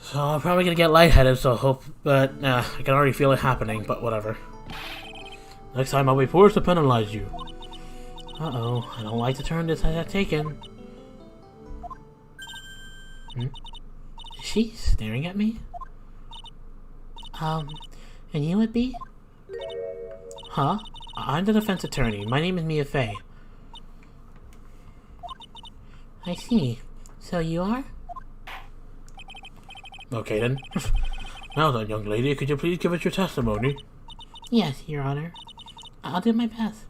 So I'm probably gonna get lightheaded. So hope, but I can already feel it happening. But whatever. Next time I'll be forced to penalize you. Uh-oh, I don't like the turn this has taken. Is she staring at me? And you would be? Huh? I'm the defense attorney. My name is Mia Fey. I see. So you are? Okay then. Now then, young lady, could you please give us your testimony? Yes, Your Honor. I'll do my best.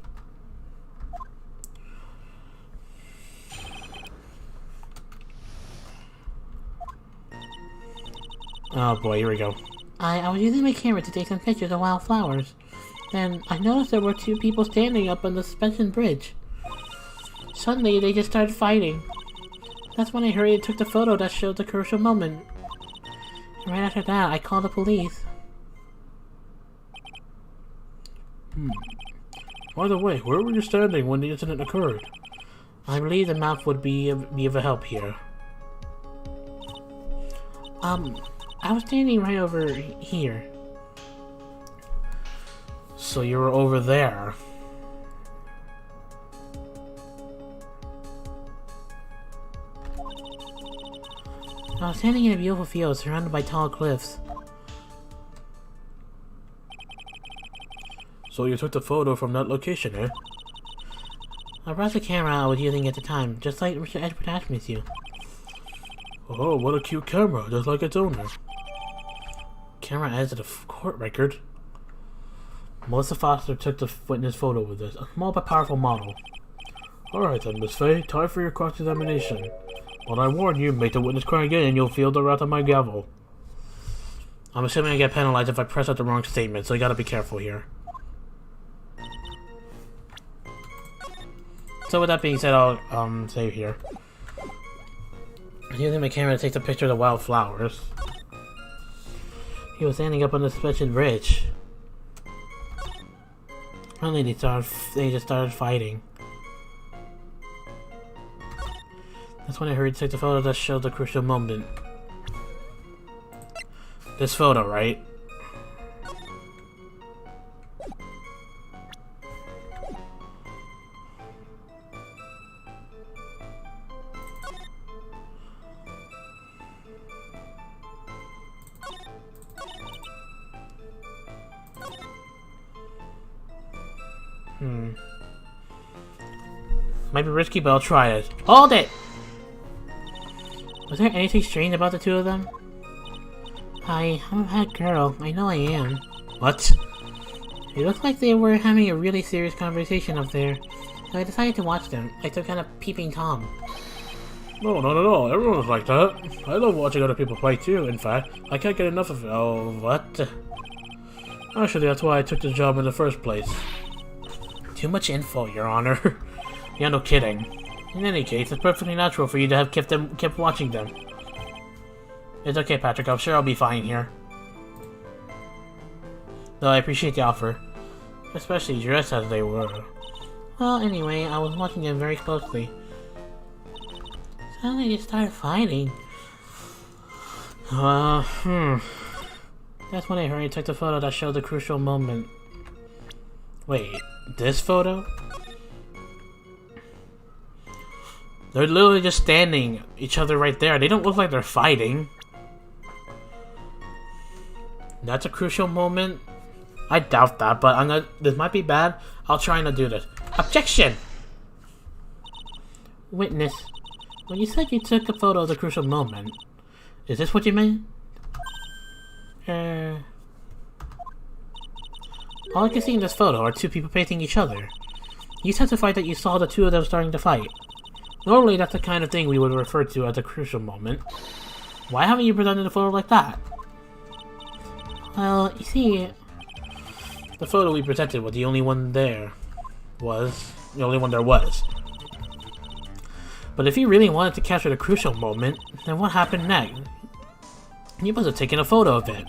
Oh boy, here we go. I was using my camera to take some pictures of wildflowers. Then I noticed there were two people standing up on the suspension bridge. Suddenly, they just started fighting. That's when I hurried and took the photo that showed the crucial moment. And right after that, I called the police. By the way, where were you standing when the incident occurred? I believe the map would be of help here. I was standing right over here. So you were over there. I was standing in a beautiful field surrounded by tall cliffs. So you took the photo from that location, eh? I brought the camera I was using at the time, just like Mr. Edward asked me to. Oh, what a cute camera, just like its owner. Camera adds to the court record. Melissa Foster took the witness photo with this, a small but powerful model. Alright then, Miss Fey, time for your cross-examination. But I warn you, make the witness cry again and you'll feel the wrath of my gavel. I'm assuming I get penalized if I press out the wrong statement, so you gotta be careful here. So with that being said, I'll save here. I'm using my camera to take the picture of the wildflowers. He was standing up on the suspension bridge. Finally, they just started fighting. That's when I hurried to take the photo that showed the crucial moment. This photo, right? Might be risky, but I'll try it. Hold it! Was there anything strange about the two of them? I'm a bad girl. I know I am. What? It looked like they were having a really serious conversation up there, so I decided to watch them, like some kind of peeping Tom. No, not at all. Everyone's like that. I love watching other people play too, in fact. I can't get enough of it. Oh, what? Actually, that's why I took the job in the first place. Too much info, Your Honor. Yeah, no kidding. In any case, it's perfectly natural for you to have kept watching them. It's okay, Patrick. I'm sure I'll be fine here. Though I appreciate the offer. Especially dressed as they were. Well, anyway, I was watching them very closely. Suddenly they started fighting. That's when I hurried and took the photo that showed the crucial moment. Wait, this photo? They're literally just standing each other right there. They don't look like they're fighting. That's a crucial moment. I doubt that, but this might be bad. I'll try not to do this. Objection! Witness, when you said you took a photo of the crucial moment, is this what you meant? All I can see in this photo are two people facing each other. You testified that you saw the two of them starting to fight. Normally, that's the kind of thing we would refer to as a crucial moment. Why haven't you presented a photo like that? Well, you see... The photo we presented was the only one there was. The only one there was. But if you really wanted to capture the crucial moment, then what happened next? You must have taken a photo of it.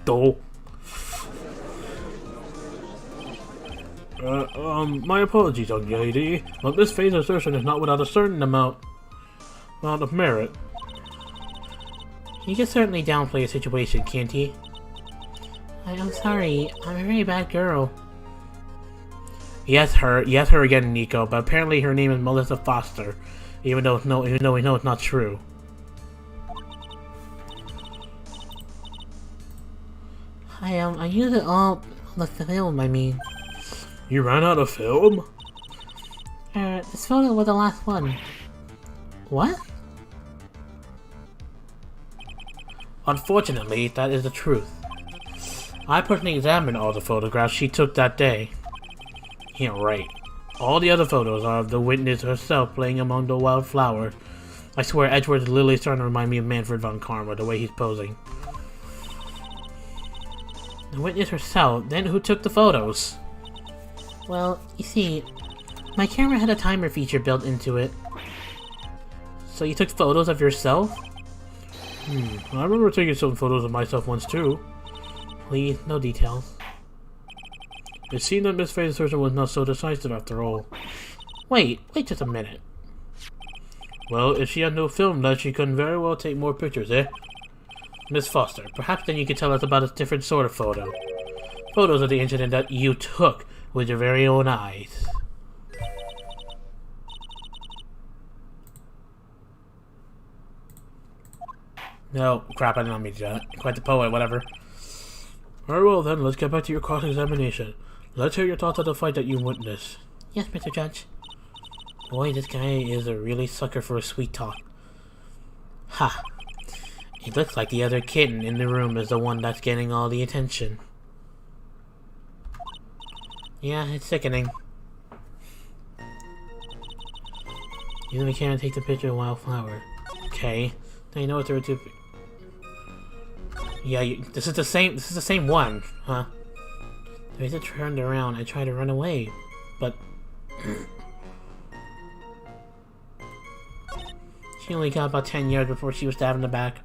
Though. My apologies, young lady, but Miss Faye's assertion is not without a certain amount of merit. He can certainly downplay a situation, can't he? I'm sorry, I'm a very bad girl. Yes, her again, Nico, but apparently her name is Melissa Foster, even though we know it's not true. I used it all on the film, I mean. You ran out of film? This photo was the last one. What? Unfortunately, that is the truth. I personally examined all the photographs she took that day. Yeah, right. All the other photos are of the witness herself playing among the wildflowers. I swear Edward's literally starting to remind me of Manfred von Karma, the way he's posing. The witness herself? Then who took the photos? Well, you see, my camera had a timer feature built into it. So you took photos of yourself? I remember taking some photos of myself once too. Please, no details. It seemed that Miss Faye's assertion was not so decisive after all. Wait just a minute. Well, if she had no film, then she couldn't very well take more pictures, eh? Miss Foster, perhaps then you could tell us about a different sort of photo. Photos of the incident that you took with your very own eyes. No, crap, I didn't mean to do that. Quite the poet, whatever. Very well then, let's get back to your cross-examination. Let's hear your thoughts on the fight that you witnessed. Yes, Mr. Judge. Boy, this guy is a really sucker for a sweet talk. Ha! It looks like the other kitten in the room is the one that's getting all the attention. Yeah, it's sickening. Use the camera to take the picture of wildflower. Okay. Now you know what there are two. Yeah, this is the same one, huh? The Victim turned around and tried to run away, but she only got about 10 yards before she was stabbed in the back.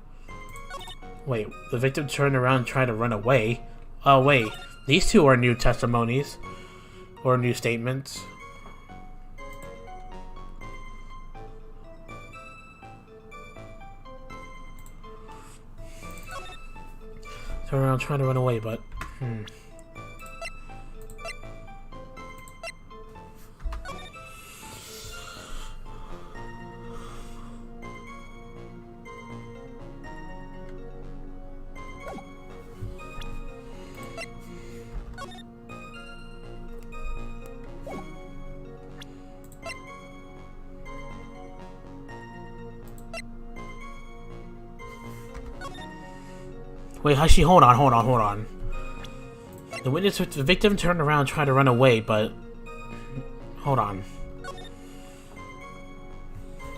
Wait, the victim turned around and tried to run away? Oh wait, these two are new testimonies. Or new statements. Turn around trying to run away, but wait, actually, hold on. The victim turned around and tried to run away, but hold on.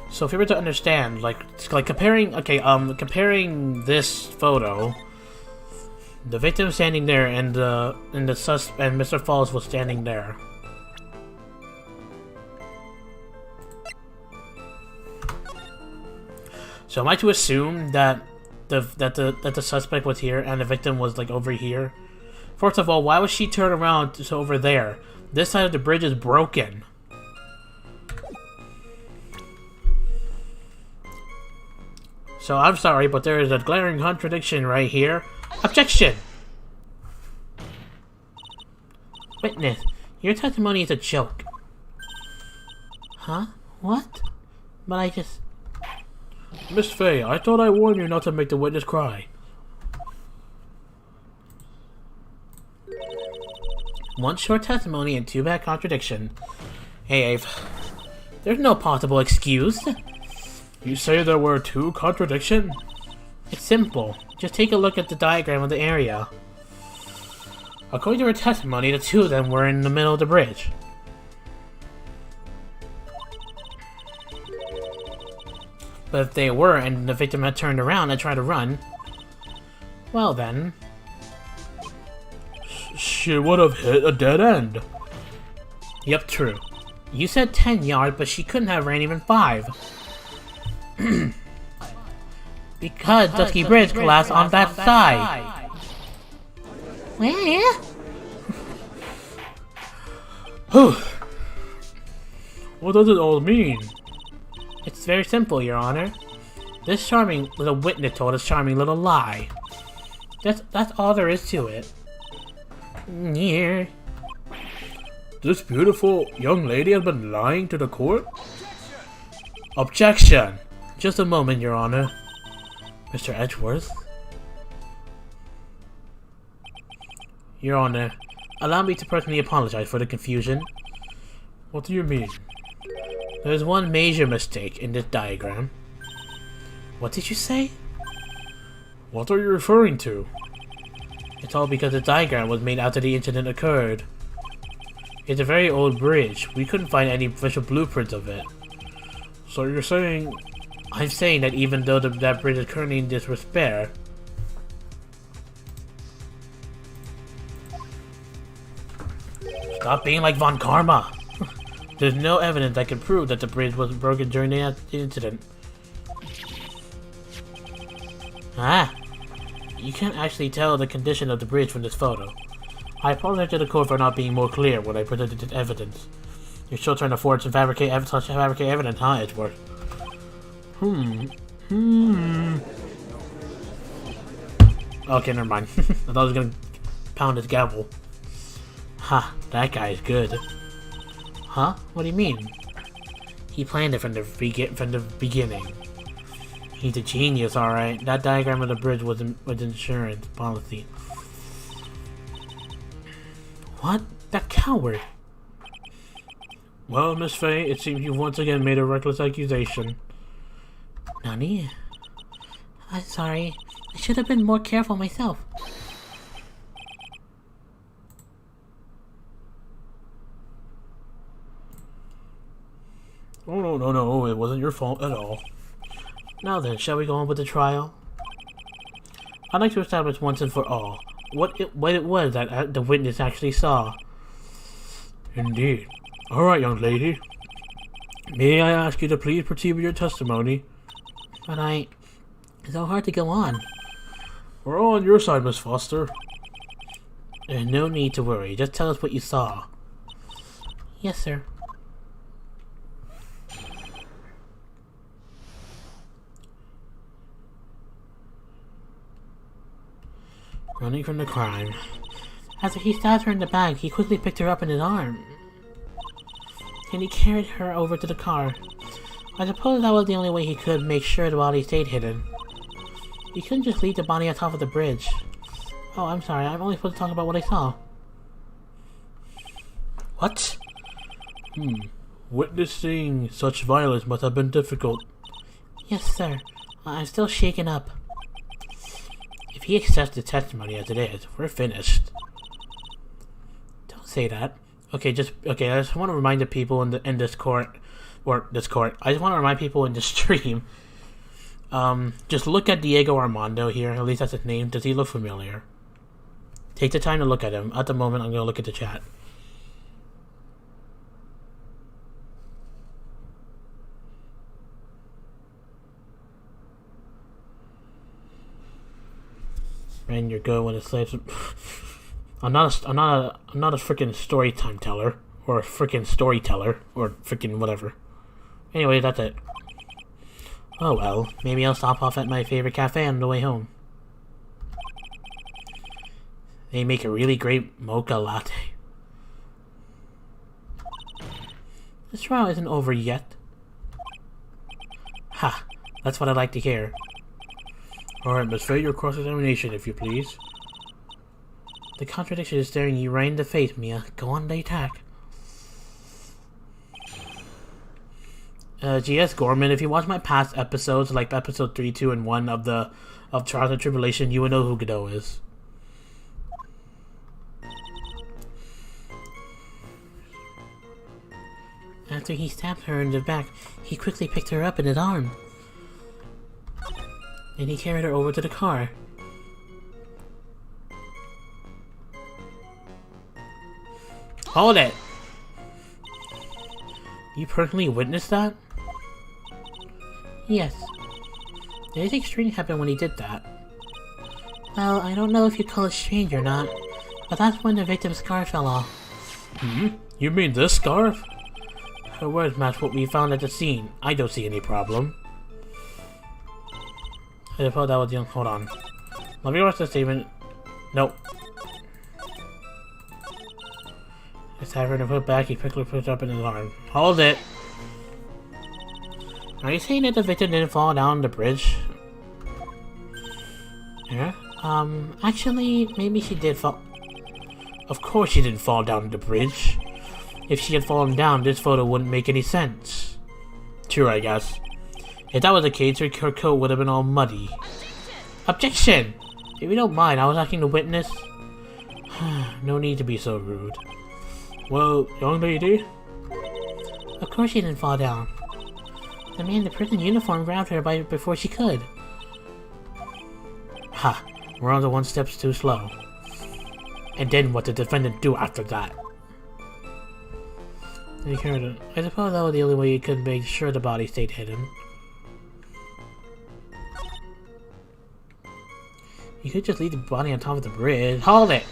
So if you were to understand, like comparing, comparing this photo, the victim standing there, and Mr. Falls was standing there. So am I to assume that the suspect was here and the victim was like over here? First of all, why was she turned around to over there? This side of the bridge is broken. So I'm sorry, but there is a glaring contradiction right here. Objection! Witness, your testimony is a joke. Huh? What? But I just... Miss Faye, I thought I warned you not to make the witness cry. One short testimony and two bad contradiction. Hey, Ave. There's no possible excuse. You say there were two contradictions? It's simple. Just take a look at the diagram of the area. According to her testimony, the two of them were in the middle of the bridge. But if they were, and the victim had turned around and tried to run, well then... She would have hit a dead end. Yep, true. You said 10 yards, but she couldn't have ran even 5. Because Dusky Bridge collapsed on that side. Where? What does it all mean? It's very simple, Your Honor. This charming little witness told us charming little lie. That's all there is to it. Yeah. This beautiful young lady has been lying to the court? Objection! Just a moment, Your Honor. Mr. Edgeworth? Your Honor, allow me to personally apologize for the confusion. What do you mean? There's one major mistake in this diagram. What did you say? What are you referring to? It's all because the diagram was made after the incident occurred. It's a very old bridge. We couldn't find any official blueprints of it. So you're saying... I'm saying that even though that bridge is currently in disrepair... Stop being like Von Karma! There's no evidence that can prove that the bridge was broken during the incident. Ah! You can't actually tell the condition of the bridge from this photo. I apologize to the court for not being more clear when I presented the evidence. You're still trying to forge some fabricate evidence, huh, Edgeworth? Okay, never mind. I thought I was gonna pound his gavel. Ha, that guy is good. Huh? What do you mean? He planned it from the beginning. He's a genius, alright. That diagram of the bridge was insurance policy. What? That coward! Well, Miss Faye, it seems you've once again made a reckless accusation. Nani? I'm sorry. I should have been more careful myself. Oh, no, it wasn't your fault at all. Now then, shall we go on with the trial? I'd like to establish once and for all what it was that the witness actually saw. Indeed. Alright, young lady. May I ask you to please proceed with your testimony? But it's so hard to go on. We're all on your side, Miss Foster. There's no need to worry. Just tell us what you saw. Yes, sir. Running from the crime. After he stabbed her in the back, he quickly picked her up in his arm. And he carried her over to the car. I suppose that was the only way he could make sure the body stayed hidden. He couldn't just leave the body on top of the bridge. Oh, I'm sorry, I'm only supposed to talk about what I saw. What? Witnessing such violence must have been difficult. Yes, sir. I'm still shaken up. If he accepts the testimony as it is, we're finished. Don't say that. Okay, I just want to remind the people in this court. I just want to remind people in the stream. Just look at Diego Armando here. At least that's his name. Does he look familiar? Take the time to look at him. At the moment, I'm going to look at the chat. And you're good when it says, I'm not a freaking story time teller or a freaking storyteller or freaking whatever. Anyway, that's it. Oh well, maybe I'll stop off at my favorite cafe on the way home. They make a really great mocha latte. This trial isn't over yet. Ha! That's what I like to hear. Alright, Miss Faye, your cross-examination, if you please. The contradiction is staring you right in the face, Mia. Go on the attack. G.S. Gorman, if you watch my past episodes, like episode 3, 2, and 1 of Trials and Tribulations, you will know who Godot is. After he stabbed her in the back, he quickly picked her up in his arm. And he carried her over to the car. Hold it! You personally witnessed that? Yes. Anything strange happened when he did that. Well, I don't know if you'd call it strange or not, but that's when the victim's scarf fell off. Hmm? You mean this scarf? Her words match what we found at the scene. I don't see any problem. I thought that was the... Hold on. Let me watch the statement. Nope. It's having to put back, he quickly puts up in his arm. Hold it! Are you saying that the victim didn't fall down the bridge? Yeah? Actually, maybe she did fall. Of course she didn't fall down the bridge. If she had fallen down, this photo wouldn't make any sense. True, I guess. If that was the case, her coat would have been all muddy. Objection! If you don't mind, I was asking the witness. No need to be so rude. Well, young lady? Of course she didn't fall down. The man in the prison uniform grabbed her before she could. Ha! We're on the one step too slow. And then what did the defendant do after that? I suppose that was the only way you could make sure the body stayed hidden. You could just leave the body on top of the bridge. Hold it!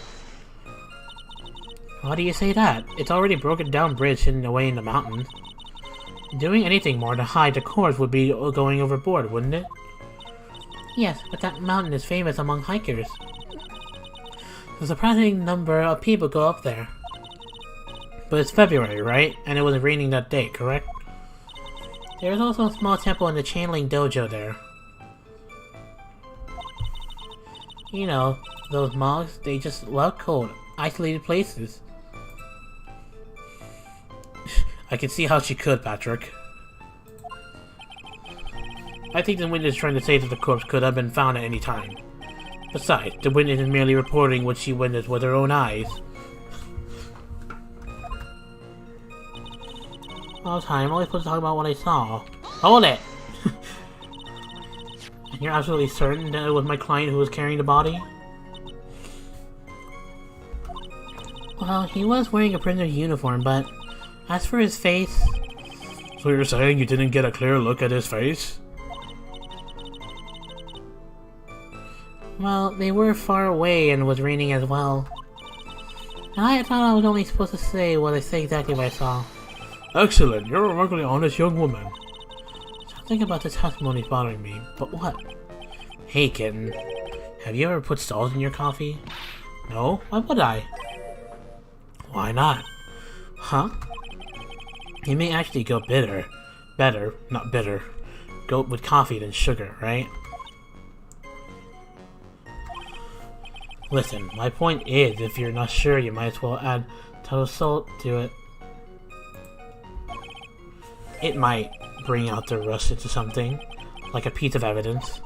Why do you say that? It's already broken down bridge hidden away in the mountain. Doing anything more to hide the corpse would be going overboard, wouldn't it? Yes, but that mountain is famous among hikers. A surprising number of people go up there. But it's February, right? And it was raining that day, correct? There is also a small temple in the channeling dojo there. You know, those monks, they just love cold, isolated places. I can see how she could, Patrick. I think the witness is trying to say that the corpse could have been found at any time. Besides, the witness is merely reporting what she witnessed with her own eyes. All the time, I'm only supposed to talk about what I saw. Hold it! And you're absolutely certain that it was my client who was carrying the body? Well, he was wearing a prisoner's uniform, but as for his face... So you're saying you didn't get a clear look at his face? Well, they were far away and it was raining as well. And I thought I was only supposed to say exactly what I saw. Excellent, you're a remarkably honest young woman. Something about the testimony is bothering me, but what? Hey kitten, have you ever put salt in your coffee? No, why would I? Why not? Huh? It may actually go bitter. Better, not bitter. Go with coffee than sugar, right? Listen, my point is, if you're not sure, you might as well add total salt to it. It might bring out the rust into something, like a piece of evidence.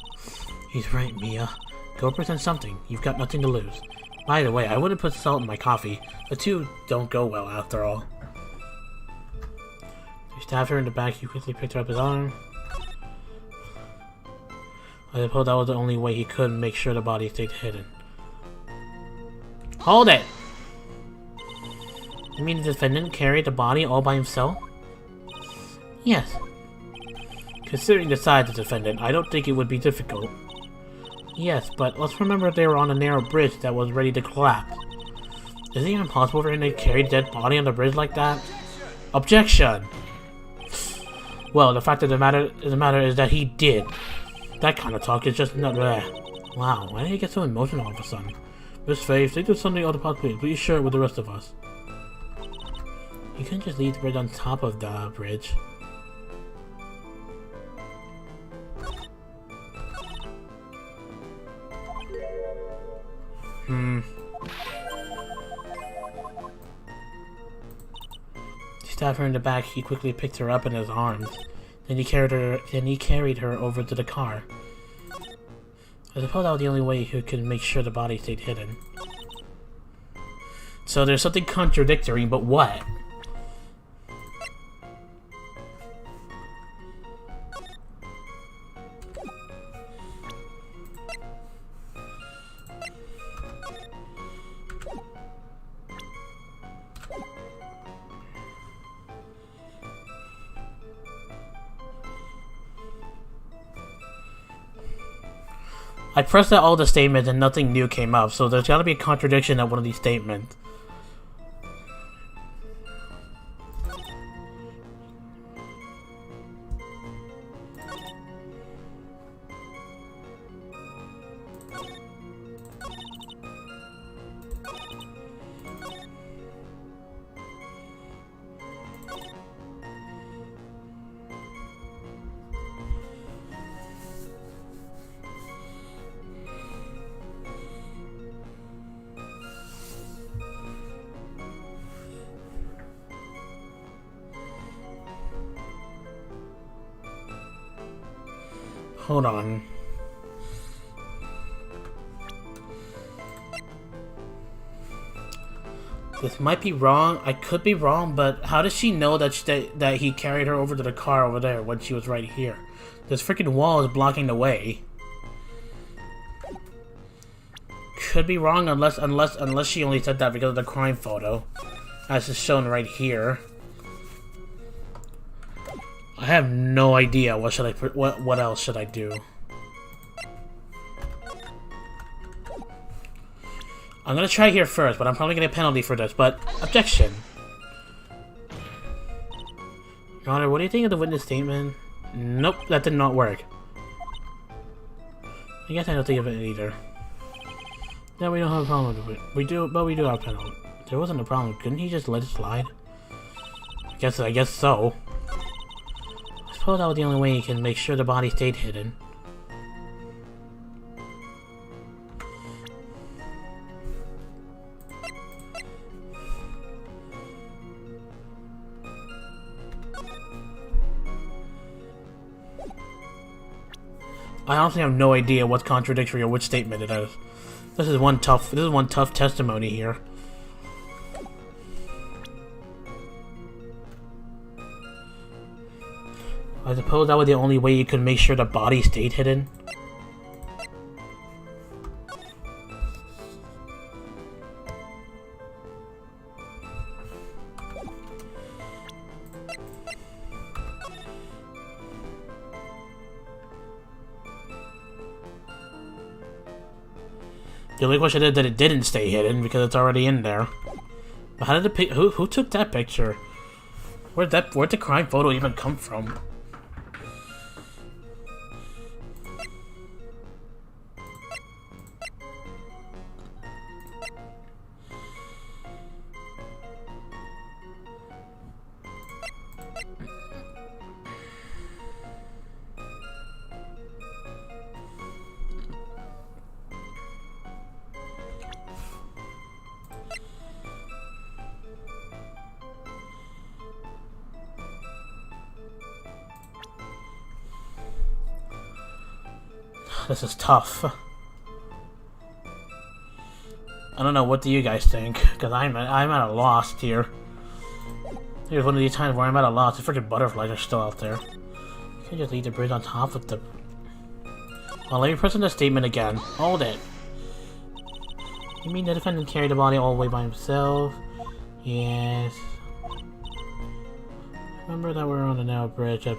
He's right, Mia. Go present something. You've got nothing to lose. By the way, I wouldn't put salt in my coffee. The two don't go well, after all. He stabbed her in the back. He quickly picked her up his arm. I suppose that was the only way he could make sure the body stayed hidden. Hold it! You mean the defendant carried the body all by himself? Yes. Considering the size of the defendant, I don't think it would be difficult. Yes, but let's remember they were on a narrow bridge that was ready to collapse. Is it even possible for him to carry a dead body on the bridge like that? Objection! Well, the fact of the matter is that he did. That kind of talk is just not there. Wow, why did he get so emotional all of a sudden? Miss Faith, they did something out of possibility. Please share it with the rest of us. You couldn't just leave the bridge on top of the bridge. He stabbed her in the back. He quickly picked her up in his arms. Then he carried her over to the car. I suppose that was the only way he could make sure the body stayed hidden. So there's something contradictory, but what? I pressed out all the statements and nothing new came up, so there's gotta be a contradiction at one of these statements. Hold on. This might be wrong. I could be wrong, but how does she know that that he carried her over to the car over there when she was right here? This freaking wall is blocking the way. Could be wrong unless she only said that because of the crime photo, as is shown right here. I have no idea. What should I? What else should I do? I'm gonna try here first, but I'm probably gonna get a penalty for this. But objection, Your Honor. What do you think of the witness statement? Nope, that did not work. I guess I don't think of it either. No, we don't have a problem with it. We do, but we do have a penalty. There wasn't a problem. Couldn't he just let it slide? I guess so. I suppose that was the only way he can make sure the body stayed hidden. I honestly have no idea what's contradictory or which statement it is. This is one tough testimony here. I suppose that was the only way you could make sure the body stayed hidden. The only question is that it didn't stay hidden because it's already in there. But how did the who took that picture? Where'd the crime photo even come from? This is tough. I don't know, what do you guys think? Because I'm at a loss here. Here's one of these times where I'm at a loss. The freaking butterflies are still out there. You can't just leave the bridge on top of the... Well, let me press in the statement again. Hold it. You mean the defendant carried the body all the way by himself? Yes. Remember that we're on a narrow bridge at...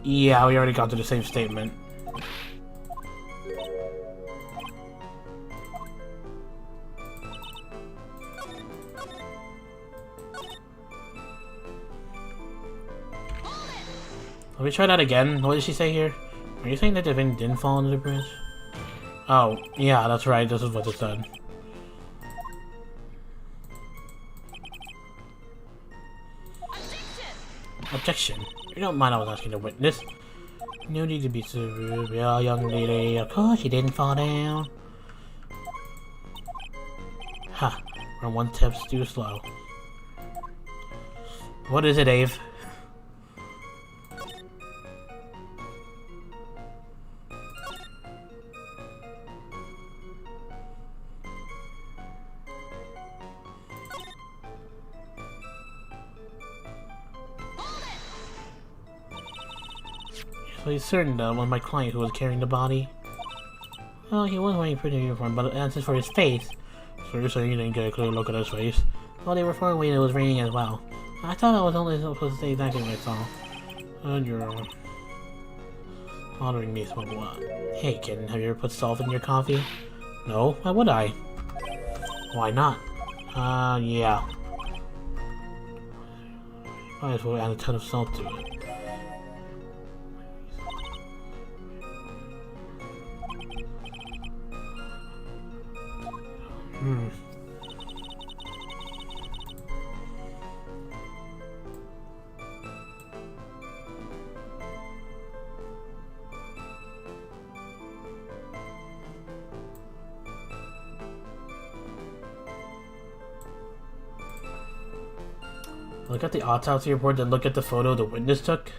Yeah, we already got to the same statement. Let me try that again. What did she say here? Are you saying that the thing didn't fall into the bridge? Oh, yeah, that's right. This is what it said. Objection. You don't mind I was asking the witness. No need to be so rude, well, young lady. Of course you didn't fall down. Ha, we're one step too slow. What is it, Ave? So he's certain that was my client who was carrying the body. Well, he was wearing a pretty uniform, but as for his face... So you didn't get a clear look at his face. Well, they were far away and it was raining as well. I thought I was only supposed to say exactly what I saw. And you're wrong. Honoring me from what? Hey, kitten, have you ever put salt in your coffee? No? Why would I? Why not? Yeah. Might as well add a ton of salt to it. Look at the autopsy report, then look at the photo the witness took.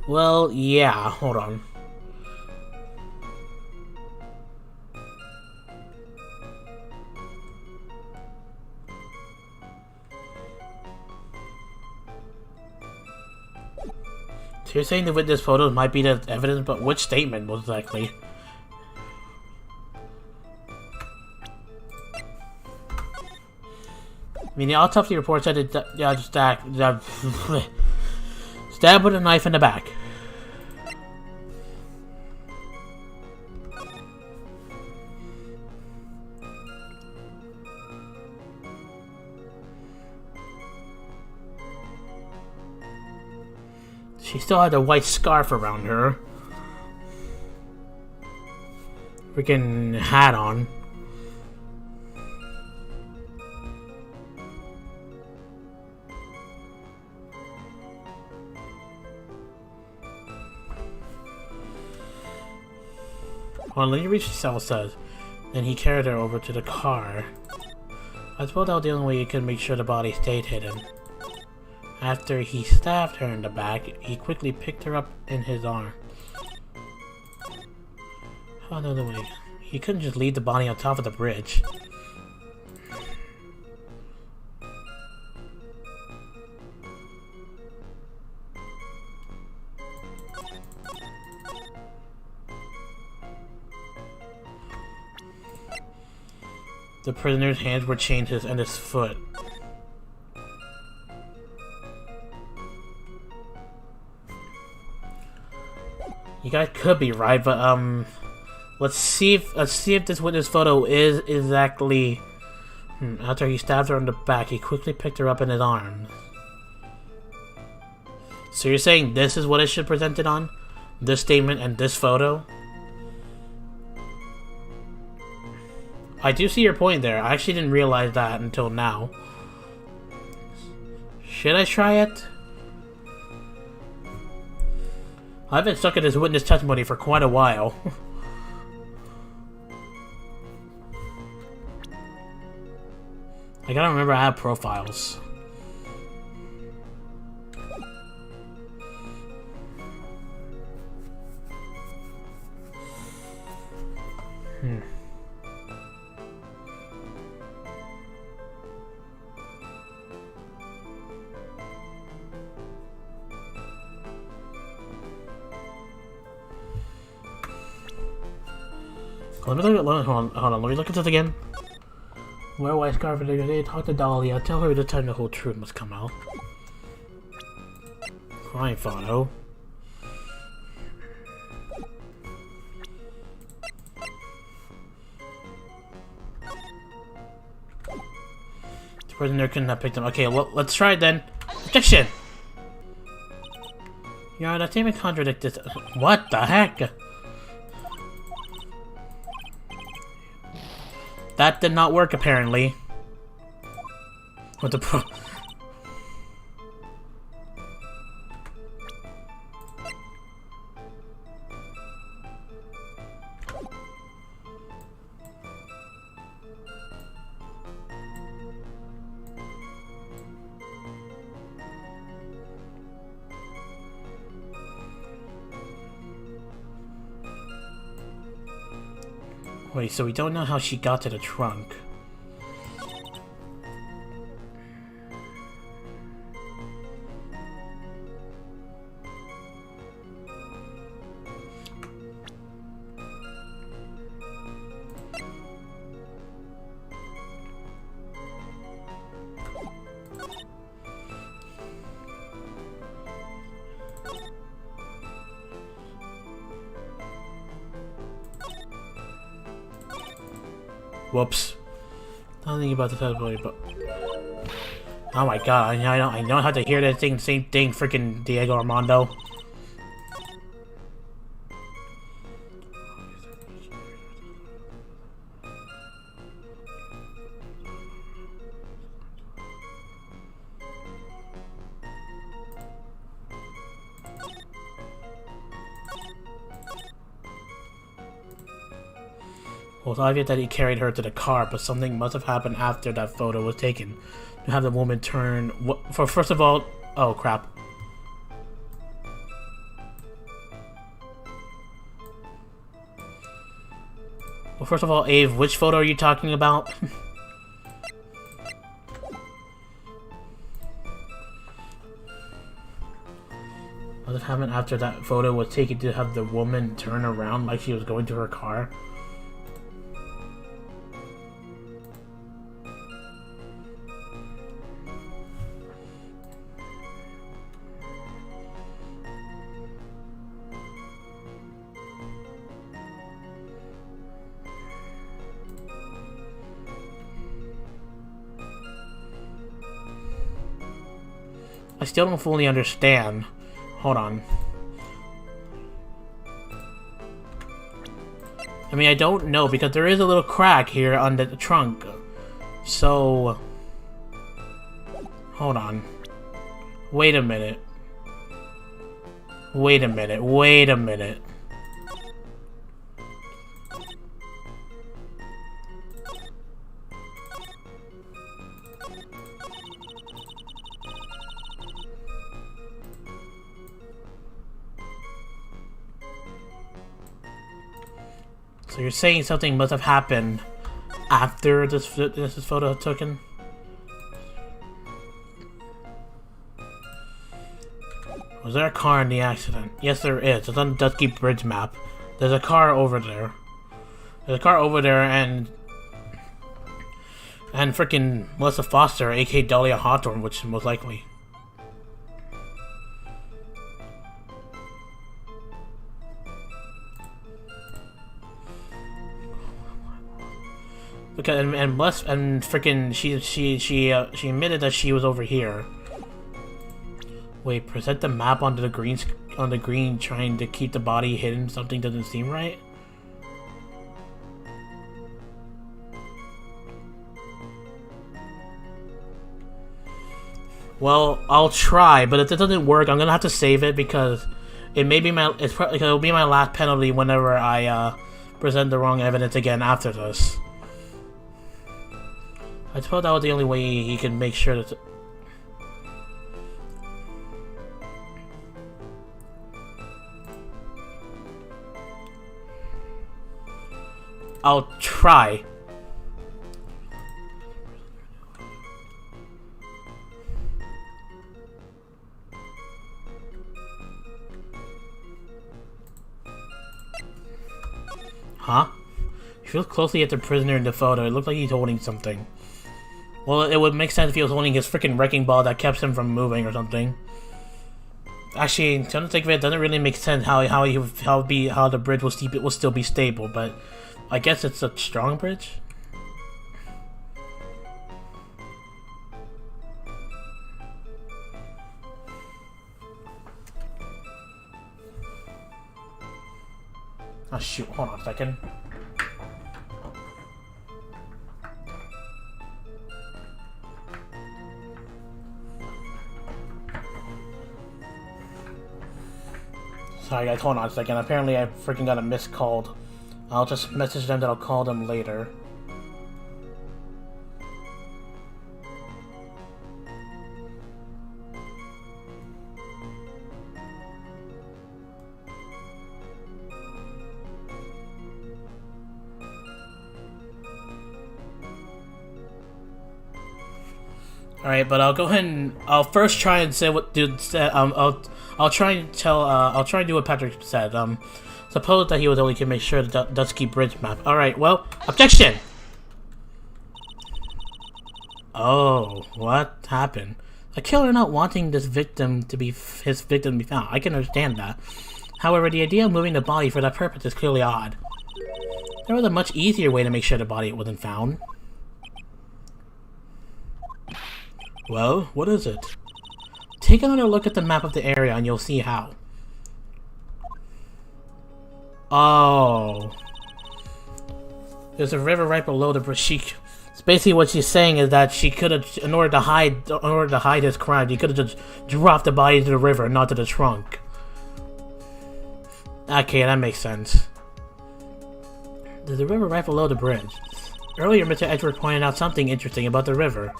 Well, yeah, hold on. So you're saying the witness photos might be the evidence, but which statement most likely? I mean, the autopsy report said it stabbed with a knife in the back. She still had a white scarf around her. Freaking hat on. Well, let me reach the cell says. Then he carried her over to the car. I suppose that was the only way he could make sure the body stayed hidden. After he stabbed her in the back, he quickly picked her up in his arm. Oh, no, no way. He couldn't just leave the body on top of the bridge. The prisoner's hands were chained to his and his foot. You guys could be right, but let's see if this witness photo is exactly. After he stabbed her in the back, he quickly picked her up in his arms. So you're saying this is what it should present it on? This statement and this photo? I do see your point there. I actually didn't realize that until now. Should I try it? I've been stuck in this witness testimony for quite a while. I gotta remember I have profiles. Hold on, let me look at this again. Wear white scarf and they talk to Dahlia. Tell her the time the whole truth must come out. Crime photo. The prisoner couldn't have picked him. Okay, well, let's try it then. Objection! Yeah, that statement contradicts this. What the heck? That did not work, apparently. What the pro... Wait, so we don't know how she got to the trunk. Whoops. Not thinking about the possibility, but... Oh my god, I don't have to hear that same thing, freaking Diego Armando. Well, it's obvious that he carried her to the car, but something must have happened after that photo was taken to have the woman turn. First of all, oh crap. Well, first of all, Ave, which photo are you talking about? What have happened after that photo was taken to have the woman turn around like she was going to her car? I still don't fully understand. Hold on. I mean, I don't know, because there is a little crack here on the trunk. So... Hold on. Wait a minute. Wait a minute. Wait a minute. So you're saying something must have happened after this photo was taken? Was there a car in the accident? Yes, there is. It's on the Dusky Bridge map. There's a car over there. There's a car over there, and freaking Melissa Foster, aka Dahlia Hawthorne, which is most likely. Because and freaking she admitted that she was over here. Wait, present the map onto the green, trying to keep the body hidden. Something doesn't seem right. Well, I'll try, but if it doesn't work, I'm gonna have to save it because it may be it'll be my last penalty whenever I present the wrong evidence again after this. I suppose that was the only way he could make sure that... I'll try. Huh? If you look closely at the prisoner in the photo, it looks like he's holding something. Well, it would make sense if he was holding his freaking wrecking ball that kept him from moving or something. Actually, to think of it, doesn't really make sense how the bridge will still be stable, but I guess it's a strong bridge. Oh shoot! Hold on a second. Sorry guys, hold on a second. Apparently I freaking got a missed call. I'll just message them that I'll call them later. Alright, but I'll go ahead and I'll first try and say what dude said. I'll try and do what Patrick said. Suppose that he was only to make sure the Dusky Bridge map. Alright, well, objection! Oh, what happened? A killer not wanting his victim to be found. I can understand that. However, the idea of moving the body for that purpose is clearly odd. There was a much easier way to make sure the body wasn't found. Well, what is it? Take another look at the map of the area and you'll see how. Oh. There's a river right below the bridge. Basically what she's saying is that she could have, in order to hide his crime, he could have just dropped the body to the river, not to the trunk. Okay, that makes sense. There's a river right below the bridge. Earlier, Mr. Edgeworth pointed out something interesting about the river.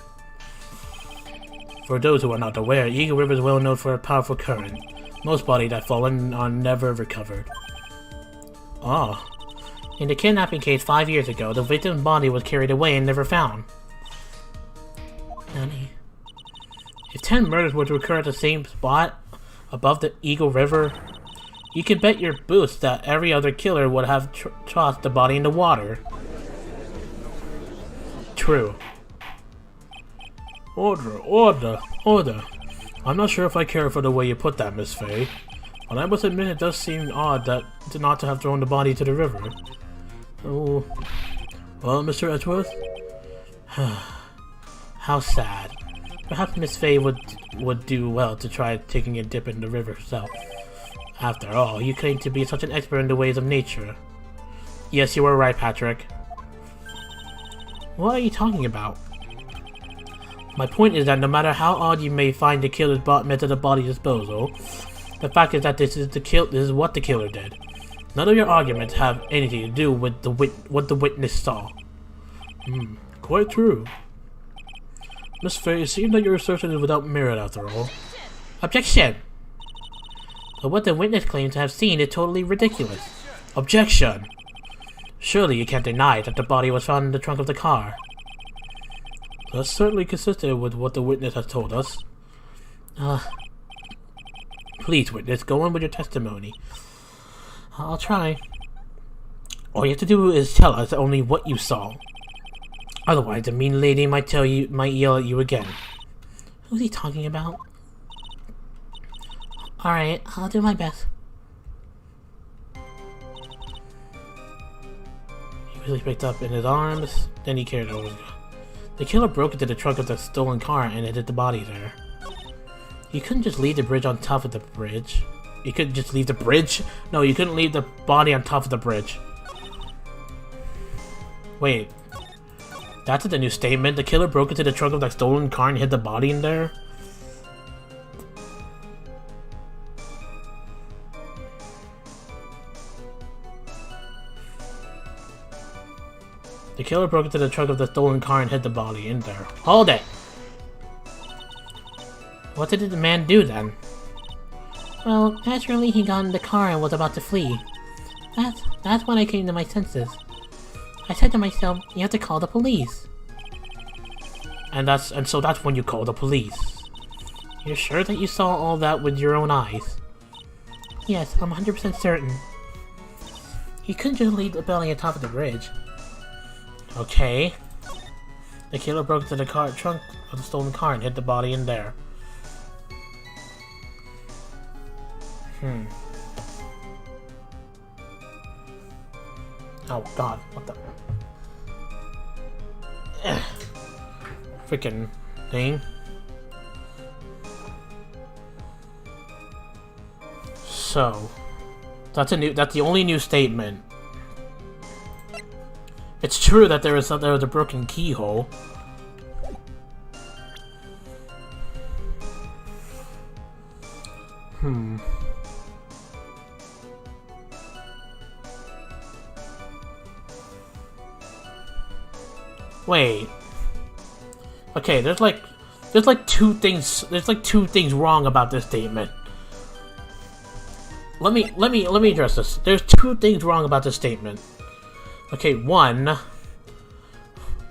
For those who are not aware, Eagle River is well known for a powerful current. Most bodies that fall in are never recovered. Oh. In the kidnapping case 5 years ago, the victim's body was carried away and never found. Nani? If 10 murders were to occur at the same spot, above the Eagle River, you could bet your boots that every other killer would have tossed the body in the water. True. Order. I'm not sure if I care for the way you put that, Miss Faye, but I must admit it does seem odd that not to have thrown the body to the river. Oh. Well, Mr. Edgeworth? How sad. Perhaps Miss Faye would do well to try taking a dip in the river herself. After all, you claim to be such an expert in the ways of nature. Yes, you were right, Patrick. What are you talking about? My point is that no matter how odd you may find the killer's method of body disposal, the fact is that this is what the killer did. None of your arguments have anything to do with what the witness saw. Quite true. Miss Faye, it seems that your assertion is without merit after all. Objection! But what the witness claims to have seen is totally ridiculous. Objection! Surely you can't deny that the body was found in the trunk of the car. That's certainly consistent with what the witness has told us. Please, witness, go on with your testimony. I'll try. All you have to do is tell us only what you saw. Otherwise, the mean lady might yell at you again. Who's he talking about? Alright, I'll do my best. He was picked up in his arms, then he carried it over. The killer broke into the trunk of the stolen car and hid the body there. You couldn't just leave the bridge on top of the bridge. You couldn't just leave the bridge? No, you couldn't leave the body on top of the bridge. Wait. That's the new statement? The killer broke into the trunk of the stolen car and hid the body in there? The killer broke into the trunk of the stolen car and hid the body in there. Hold it! What did the man do then? Well, naturally he got in the car and was about to flee. That's when I came to my senses. I said to myself, you have to call the police. And so that's when you call the police. You're sure that you saw all that with your own eyes? Yes, I'm 100% certain. You couldn't just leave the body on top of the bridge. Okay. The killer broke into the trunk of the stolen car and hid the body in there. Oh god, what the... Freaking thing. So, that's the only new statement. It's true that there was a broken keyhole. Wait. Okay, there's like two things wrong about this statement. Let me address this. There's two things wrong about this statement. Okay, one,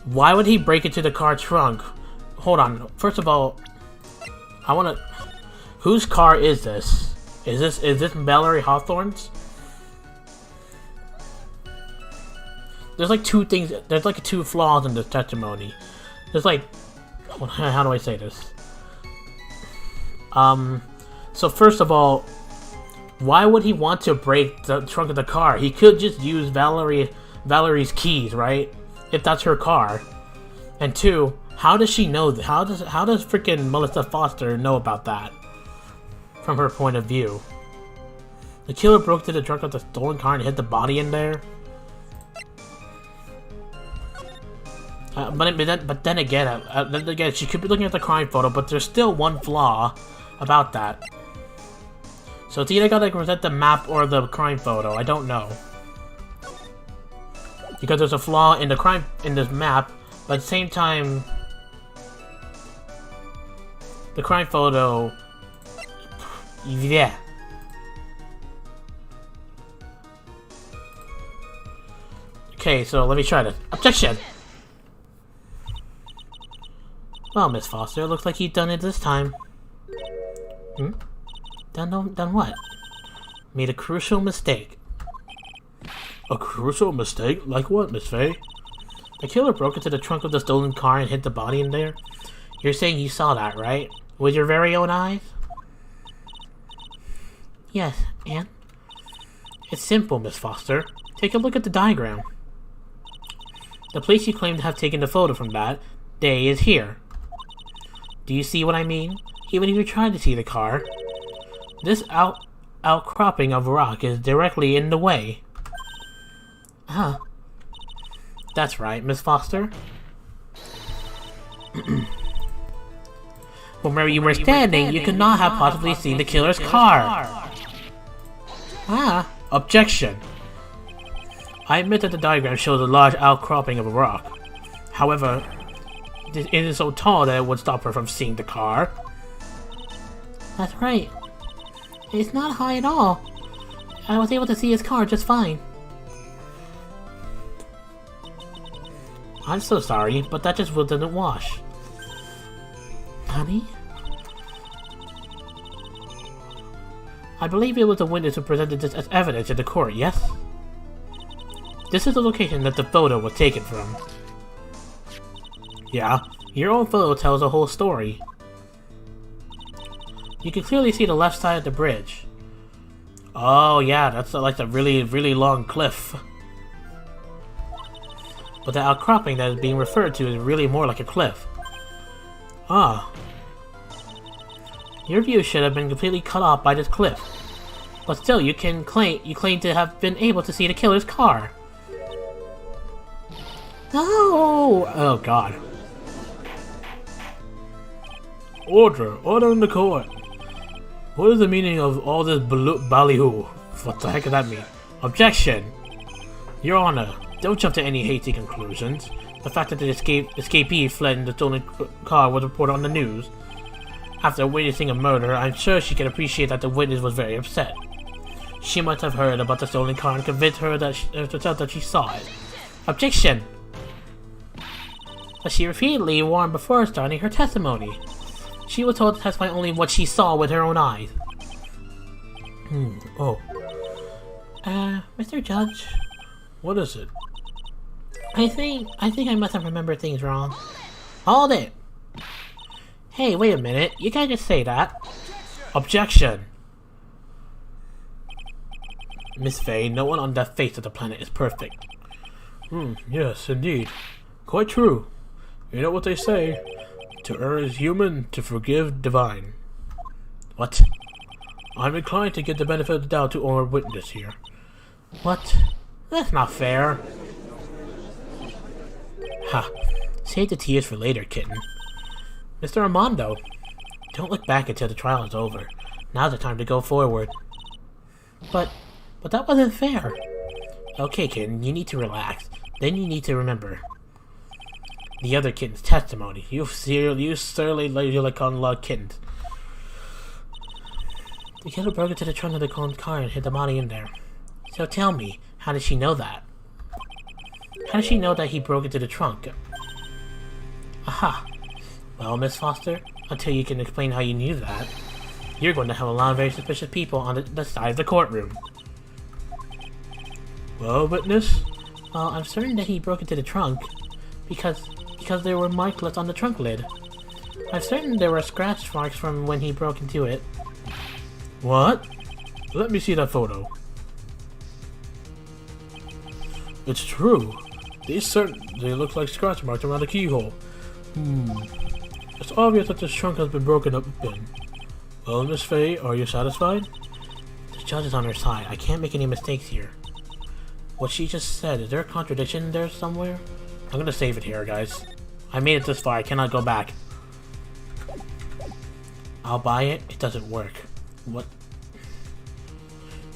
why would he break into the car trunk? Hold on. First of all, I wanna... Whose car is this? Is this Mallory Hawthorne's? There's like two things, there's like two flaws in this testimony. There's like... How do I say this? So first of all, why would he want to break the trunk of the car? He could just use Valerie Valerie's keys, right? If that's her car. And 2, how does she know that? How does freaking Melissa Foster know about that? From her point of view. The killer broke into the trunk of the stolen car and hid the body in there. But then again, she could be looking at the crime photo, but there's still one flaw about that. So it's either gotta present the map or the crime photo. I don't know, because there's a flaw in this map, but at the same time, the crime photo, yeah. Okay, so let me try this. Objection! Well, Miss Foster, it looks like you've done it this time. Done what? Made a crucial mistake. A crucial mistake? Like what, Miss Faye? The killer broke into the trunk of the stolen car and hid the body in there? You're saying you saw that, right? With your very own eyes? Yes, and? It's simple, Miss Foster. Take a look at the diagram. The place you claim to have taken the photo from that day is here. Do you see what I mean? Even if you tried to see the car, this outcropping of rock is directly in the way. Huh. That's right, Miss Foster. From where you were standing, you could not have possibly seen the killer's car. Objection. I admit that the diagram shows a large outcropping of a rock. However, it is so tall that it would stop her from seeing the car. That's right. It's not high at all. I was able to see his car just fine. I'm so sorry, but that just didn't wash. Honey? I believe it was the witness who presented this as evidence in the court, yes? This is the location that the photo was taken from. Yeah, your own photo tells the whole story. You can clearly see the left side of the bridge. Oh yeah, that's like a really, really long cliff. But the outcropping that is being referred to is really more like a cliff. Ah. Your view should have been completely cut off by this cliff. But still, you claim to have been able to see the killer's car. No! Oh god. Order in the court. What is the meaning of all this ballyhoo? What the heck does that mean? Objection! Your Honor, don't jump to any hasty conclusions. The fact that the escapee fled in the stolen car was reported on the news. After witnessing a murder, I'm sure she can appreciate that the witness was very upset. She must have heard about the stolen car and convinced her herself that she saw it. Objection! But she repeatedly warned before starting her testimony. She was told to testify only what she saw with her own eyes. Mr. Judge? What is it? I think I must have remembered things wrong. Hold it! Hey, wait a minute. You can't just say that. Objection! Miss Faye, no one on the face of the planet is perfect. Yes, indeed. Quite true. You know what they say. To err is human, to forgive divine. What? I'm inclined to give the benefit of the doubt to our witness here. What? That's not fair. Ha. Save the tears for later, kitten. Mr. Armando, don't look back until the trial is over. Now's the time to go forward. But that wasn't fair. Okay, kitten, you need to relax. Then you need to remember the other kitten's testimony. You surly like unloved kittens. The killer broke into the trunk of the car and hid the body in there. So tell me, how did she know that? How did she know that he broke into the trunk? Aha. Well, Miss Foster, until you can explain how you knew that, you're going to have a lot of very suspicious people on the side of the courtroom. Well, witness? Well, I'm certain that he broke into the trunk because there were marks on the trunk lid. I'm certain there were scratch marks from when he broke into it. What? Let me see that photo. It's true. These certainly look like scratch marks around the keyhole. It's obvious that this trunk has been broken open. Well, Miss Faye, are you satisfied? The judge is on her side. I can't make any mistakes here. What she just said, is there a contradiction there somewhere? I'm gonna save it here, guys. I made it this far. I cannot go back. I'll buy it. It doesn't work. What?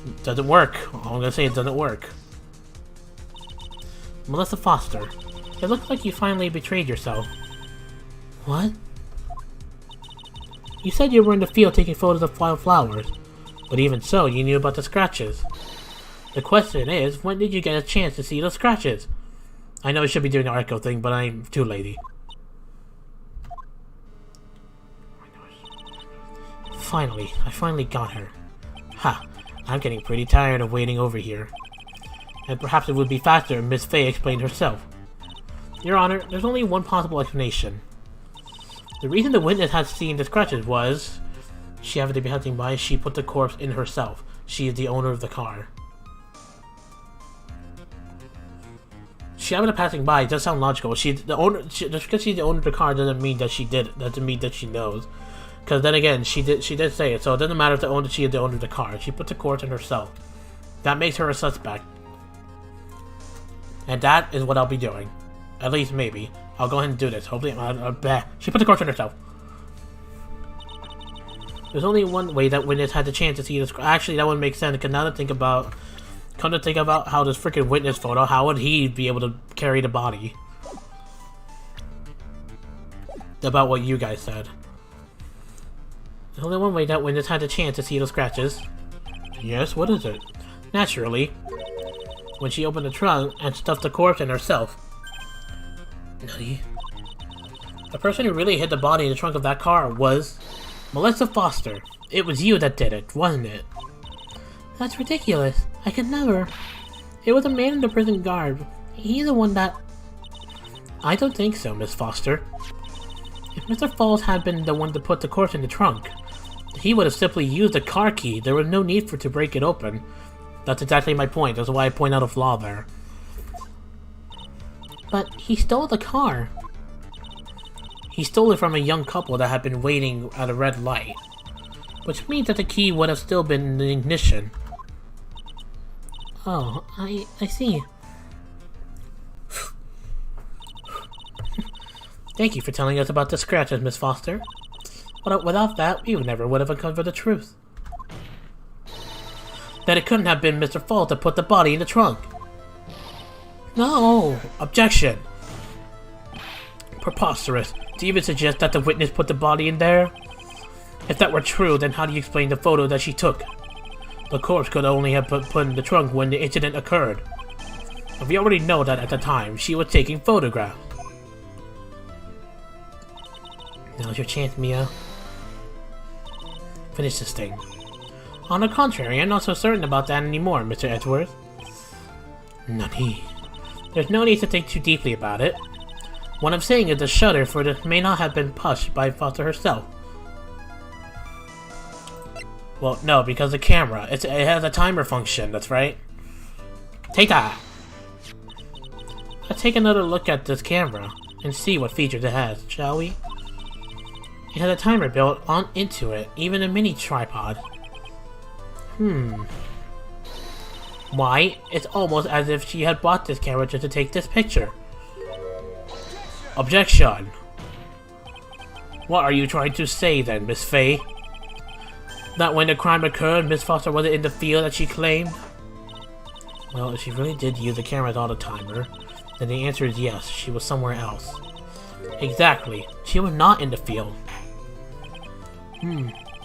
It doesn't work. All I'm gonna say, it doesn't work. Melissa Foster, it looks like you finally betrayed yourself. What? You said you were in the field taking photos of wild flowers, but even so, you knew about the scratches. The question is, when did you get a chance to see those scratches? I know I should be doing the Echo thing, but I'm too lazy. Finally, I finally got her. Ha, I'm getting pretty tired of waiting over here. And perhaps it would be faster if Miss Faye explained herself. Your Honor, there's only one possible explanation. The reason the witness had seen the scratches was she happened to be hunting by, she put the corpse in herself. She is the owner of the car. She happened to passing by, it does sound logical. Just because she's the owner of the car doesn't mean that she did it. Doesn't mean that she knows. Because then again, she did say it, so it doesn't matter if she is the owner of the car. She put the corpse in herself. That makes her a suspect. And that is what I'll be doing. At least maybe. I'll go ahead and do this. Hopefully, she put the corpse in herself. There's only one way that witness had the chance to see this. Actually, that would make sense. Because now to think about, come to think about how this freaking witness photo, how would he be able to carry the body? About what you guys said. There's only one way that witness had the chance to see those scratches. Yes, what is it? Naturally, when she opened the trunk and stuffed the corpse in herself. Nutty. The person who really hid the body in the trunk of that car was Melissa Foster. It was you that did it, wasn't it? That's ridiculous. I could never. It was a man in the prison garb. He's the one that... I don't think so, Miss Foster. If Mr. Falls had been the one to put the corpse in the trunk, he would have simply used the car key. There was no need to break it open. That's exactly my point. That's why I point out a flaw there. But he stole the car. He stole it from a young couple that had been waiting at a red light. Which means that the key would have still been in the ignition. Oh, I see. Thank you for telling us about the scratches, Miss Foster. But without that, we never would have uncovered the truth. That it couldn't have been Mr. Falls that put the body in the trunk. No! Objection! Preposterous. Do you even suggest that the witness put the body in there? If that were true, then how do you explain the photo that she took? The corpse could only have been put in the trunk when the incident occurred. And we already know that at the time, she was taking photographs. Now's your chance, Mia. Finish this thing. On the contrary, I'm not so certain about that anymore, Mr. Edgeworth. Nutty. There's no need to think too deeply about it. What I'm saying is the shutter for this may not have been pushed by Foster herself. Well, no, because the camera. It has a timer function, that's right. Take that! Let's take another look at this camera and see what features it has, shall we? It has a timer built on into it, even a mini tripod. Why, it's almost as if she had bought this camera just to take this picture. Objection! What are you trying to say then, Miss Faye? That when the crime occurred, Miss Foster wasn't in the field that she claimed? Well, if she really did use the camera as the timer, then the answer is yes, she was somewhere else. Exactly, she was not in the field.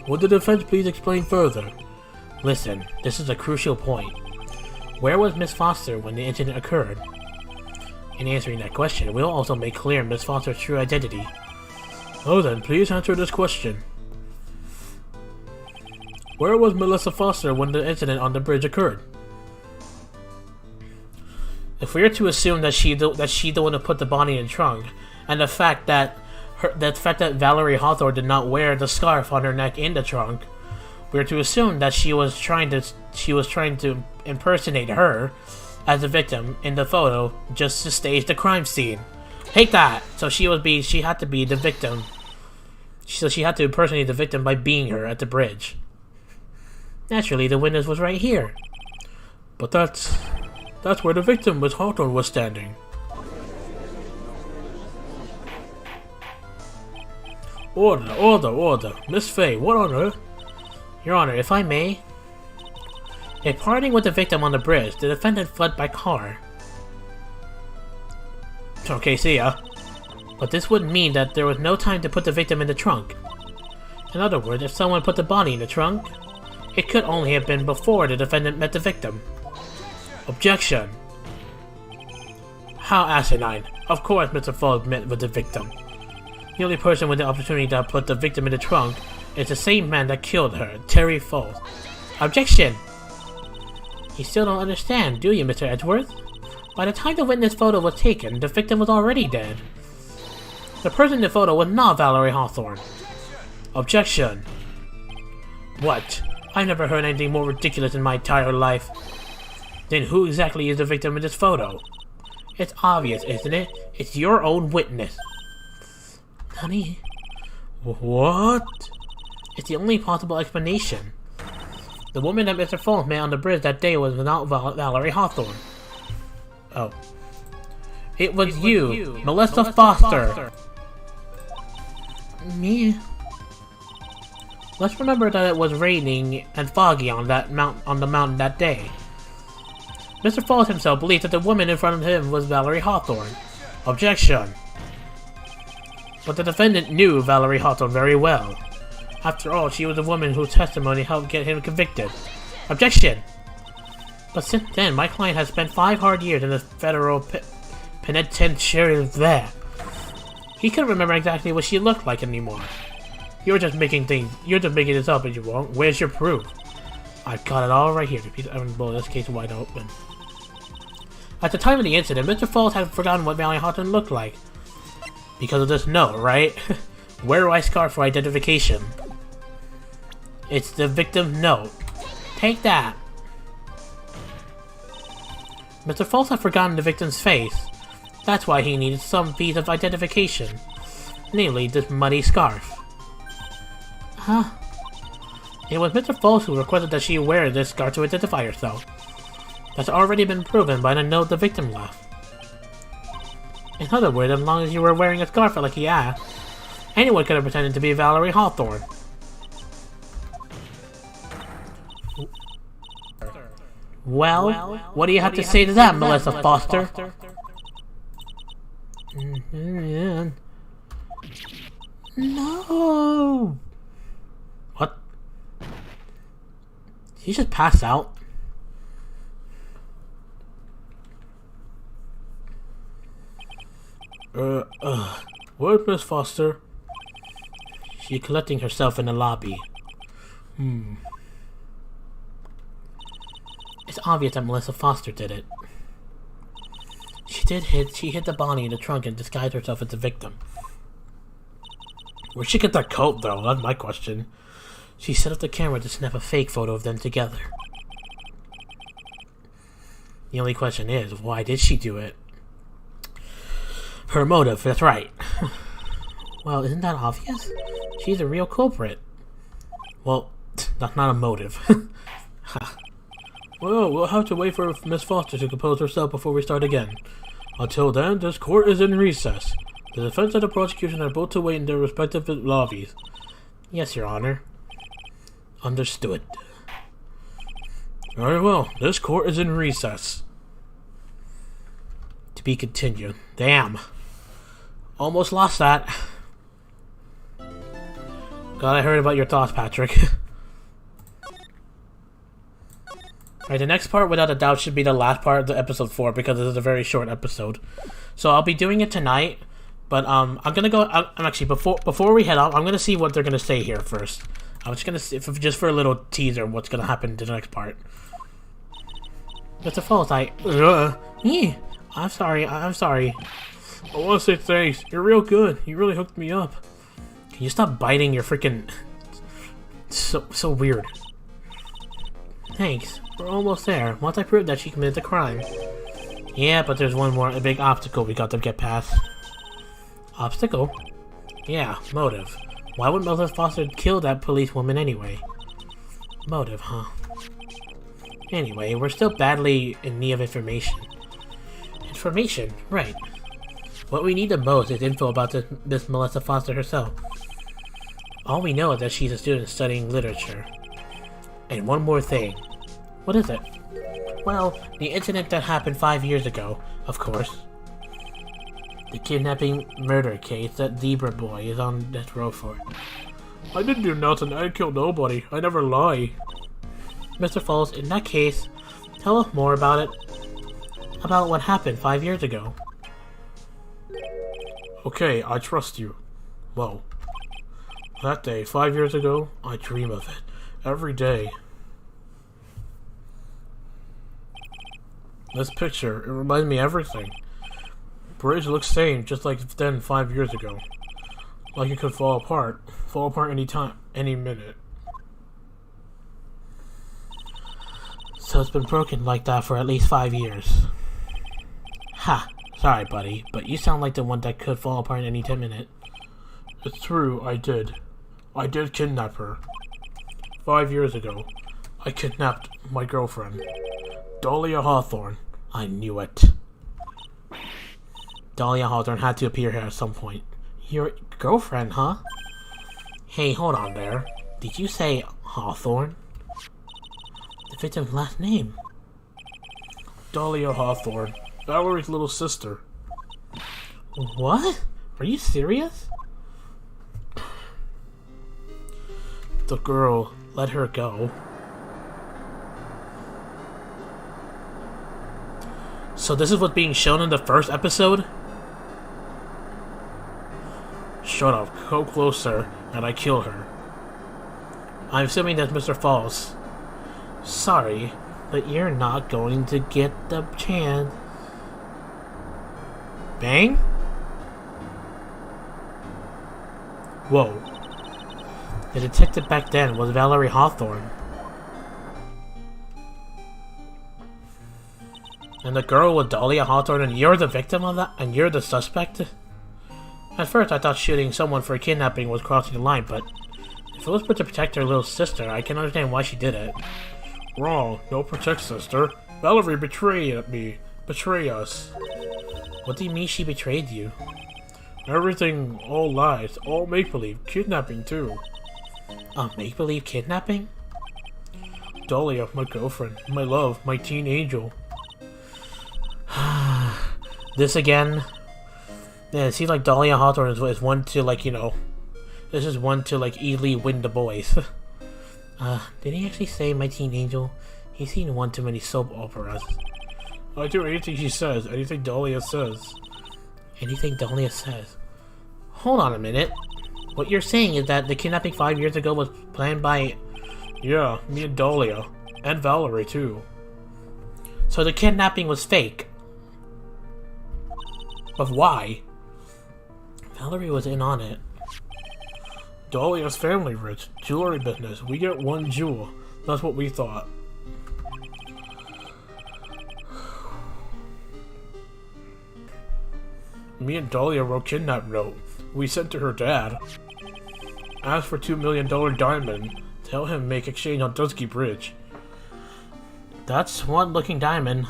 Would the defense please explain further? Listen, this is a crucial point. Where was Miss Foster when the incident occurred? In answering that question, we'll also make clear Miss Foster's true identity. Oh then, please answer this question. Where was Melissa Foster when the incident on the bridge occurred? If we are to assume that she's the one who put the body in the trunk, and the fact that Valerie Hawthorne did not wear the scarf on her neck in the trunk, we are to assume that she was trying to impersonate her, as the victim in the photo just to stage the crime scene. Take that! So she had to be the victim. So she had to impersonate the victim by being her at the bridge. Naturally, the witness was right here. But that's where the victim, Miss Hawthorne, was standing. Order, order, order. Miss Fay, what on earth? Your Honor, if I may. In parting with the victim on the bridge, the defendant fled by car. Okay, see ya. But this would mean that there was no time to put the victim in the trunk. In other words, if someone put the body in the trunk, it could only have been before the defendant met the victim. Objection. How asinine. Of course Mr. Falls met with the victim. The only person with the opportunity to put the victim in the trunk is the same man that killed her, Terry Falls. Objection! You still don't understand, do you, Mr. Edgeworth? By the time the witness photo was taken, the victim was already dead. The person in the photo was not Valerie Hawthorne. Objection! What? I've never heard anything more ridiculous in my entire life. Then who exactly is the victim in this photo? It's obvious, isn't it? It's your own witness. Honey? What? It's the only possible explanation. The woman that Mr. Falls met on the bridge that day was not Valerie Hawthorne. Oh. It was you, Melissa Foster. Me? Let's remember that it was raining and foggy on the mountain that day. Mr. Falls himself believed that the woman in front of him was Valerie Hawthorne. Objection. But the defendant knew Valerie Hawthorne very well. After all, she was the woman whose testimony helped get him convicted. Objection! But since then, my client has spent 5 hard years in the federal penitentiary there. He couldn't remember exactly what she looked like anymore. You're just making this up and you won't. Where's your proof? I've got it all right here. I'm gonna blow this case wide open. At the time of the incident, Mr. Falls had forgotten what Valerie Hawthorne looked like. Because of this note, right? Where do I scarf for identification? It's the victim's note. Take that. Mr. Falls had forgotten the victim's face. That's why he needed some piece of identification. Namely, this muddy scarf. Huh? It was Mr. Falls who requested that she wear this scarf to identify herself. That's already been proven by the note the victim left. In other words, as long as you were wearing a scarf like he asked, anyone could have pretended to be Valerie Hawthorne. Well, what do you have to say to that, Melissa Foster? No! What? Did you just pass out? Where's Miss Foster? She's collecting herself in the lobby. It's obvious that Melissa Foster did it. She hid the body in the trunk and disguised herself as the victim. Where'd she get that coat, though? That's my question. She set up the camera to snap a fake photo of them together. The only question is, why did she do it? Her motive, that's right. Well, isn't that obvious? She's a real culprit. Well, that's not a motive. Well, we'll have to wait for Miss Foster to compose herself before we start again. Until then, this court is in recess. The defense and the prosecution are both to wait in their respective lobbies. Yes, Your Honor. Understood. Very well, this court is in recess. To be continued. Damn. Almost lost that. Glad I heard about your thoughts, Patrick. Alright, the next part, without a doubt, should be the last part of the episode 4, because this is a very short episode. So I'll be doing it tonight, but I'm gonna go. I'm actually before we head out, I'm gonna see what they're gonna say here first. I'm just gonna see, just for a little teaser, what's gonna happen to the next part. Mr. Falls, I'm sorry. I want to say thanks. You're real good. You really hooked me up. Can you stop biting your freaking... So weird. Thanks. We're almost there. Once I prove that she committed the crime. Yeah, but there's a big obstacle we got to get past. Obstacle? Yeah, motive. Why would Mrs. Foster kill that policewoman anyway? Motive, huh? Anyway, we're still badly in need of information. Information? Right. What we need the most is info about Miss Melissa Foster herself. All we know is that she's a student studying literature. And one more thing. What is it? Well, the incident that happened 5 years ago, of course. The kidnapping murder case that Zebra Boy is on death row for. I didn't do nothing. I killed nobody. I never lie. Mr. Falls, in that case, tell us more about it. About what happened 5 years ago. Okay, I trust you. Well, that day, 5 years ago, I dream of it. Every day. This picture, it reminds me of everything. Bridge looks same, just like then 5 years ago. Like it could fall apart. Fall apart any time, any minute. So it's been broken like that for at least 5 years. Ha! Sorry, buddy, but you sound like the one that could fall apart any minute. It's true, I did. I did kidnap her. 5 years ago, I kidnapped my girlfriend, Dahlia Hawthorne. I knew it. Dahlia Hawthorne had to appear here at some point. Your girlfriend, huh? Hey, hold on there. Did you say Hawthorne? The victim's last name. Dahlia Hawthorne, Valerie's little sister. What? Are you serious? The girl, let her go. So this is what's being shown in the first episode? Shut up, go closer, and I kill her. I'm assuming that's Mr. Falls. Sorry, but you're not going to get the chance. Bang? Whoa. The detective back then was Valerie Hawthorne. And the girl was Dahlia Hawthorne, and you're the victim of that? And you're the suspect? At first I thought shooting someone for kidnapping was crossing the line, but if it was to protect her little sister, I can understand why she did it. Wrong, no protect sister. Valerie betrayed me. Betray us. What do you mean she betrayed you? Everything, all lies, all make-believe, kidnapping too. Make-believe kidnapping? Dahlia, my girlfriend, my love, my teen angel. This again? Yeah, it seems like Dahlia Hawthorne is one to, like, you know... This is one to, like, easily win the boys. Did he actually say my teen angel? He's seen one too many soap operas. I do anything she says, anything Dahlia says. Anything Dahlia says? Hold on a minute. What you're saying is that the kidnapping 5 years ago was planned by... Yeah, me and Dahlia. And Valerie, too. So the kidnapping was fake. But why? Valerie was in on it. Dahlia's family rich. Jewelry business. We get one jewel. That's what we thought. Me and Dahlia wrote kidnap note. We sent to her dad. Asked for $2 million diamond. Tell him make exchange on Dusky Bridge. That's one looking diamond.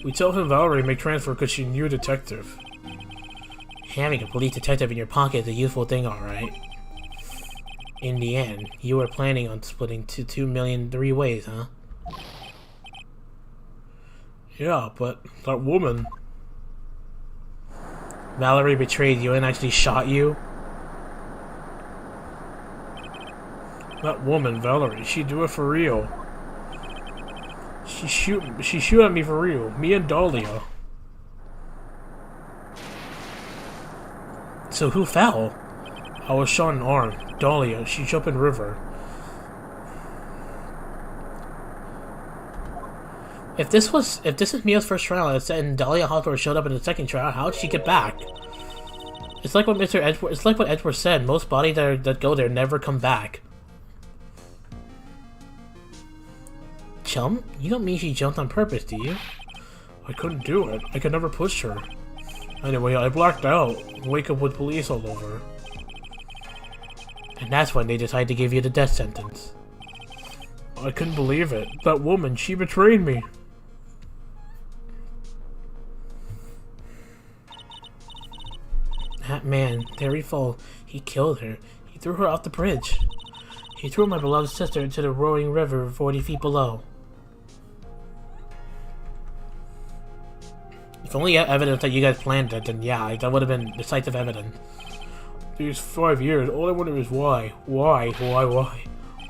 We tell him Valerie make transfer because she knew a detective. Having a police detective in your pocket is a useful thing, alright. In the end, you were planning on splitting $2 million 3 ways, huh? Yeah, but that woman... Valerie betrayed you and actually shot you? That woman, Valerie, she do it for real. She shoot at me for real. Me and Dahlia. So who fell? I was shot in the arm. Dahlia, she jumped in river. If this is Mia's first trial and Dahlia Hawthorne showed up in the second trial, how did she get back? It's like what Edgeworth said, most bodies that go there never come back. jump? You don't mean she jumped on purpose, do you? I couldn't do it. I could never push her. Anyway, I blacked out. Wake up with police all over. And that's when they decided to give you the death sentence. I couldn't believe it. That woman, she betrayed me. That man, Terry Fall, he killed her. He threw her off the bridge. He threw my beloved sister into the roaring river 40 feet below. If only evidence that you guys planned it, then yeah, that would have been decisive evidence. These 5 years, all I wonder is why? Why?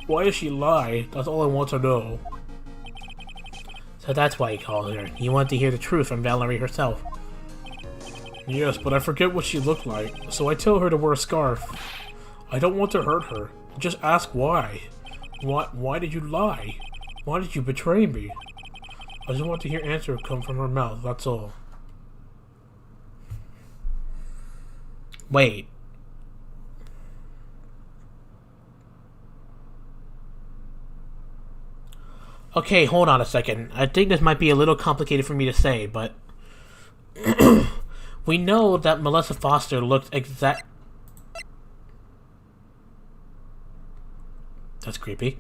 Why does she lie? That's all I want to know. So that's why he called her. He wanted to hear the truth from Valerie herself. Yes, but I forget what she looked like, so I tell her to wear a scarf. I don't want to hurt her. Just ask why. Why did you lie? Why did you betray me? I just want to hear answer come from her mouth, that's all. Wait. Okay, hold on a second. I think this might be a little complicated for me to say, but... we know that Melissa Foster looked exact... That's creepy.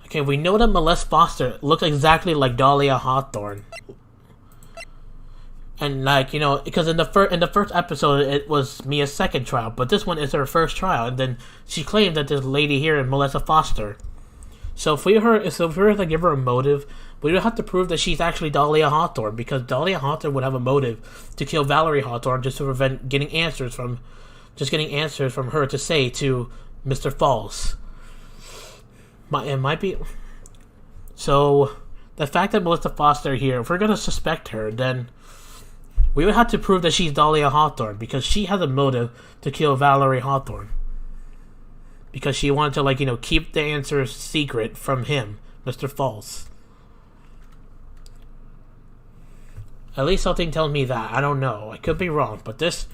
Okay, we know that Melissa Foster looked exactly like Dahlia Hawthorne. And like, you know, because in the first episode it was Mia's second trial, but this one is her first trial, and then she claimed that this lady here is Melissa Foster. So if we were to give her a motive, we would have to prove that she's actually Dahlia Hawthorne, because Dahlia Hawthorne would have a motive to kill Valerie Hawthorne just to prevent getting answers from her to say to Mr. Falls. It might be. So the fact that Melissa Foster here, if we're gonna suspect her, then we would have to prove that she's Dahlia Hawthorne, because she has a motive to kill Valerie Hawthorne. Because she wanted to, like, you know, keep the answers secret from him, Mr. False. At least something tells me that. I don't know. I could be wrong, but this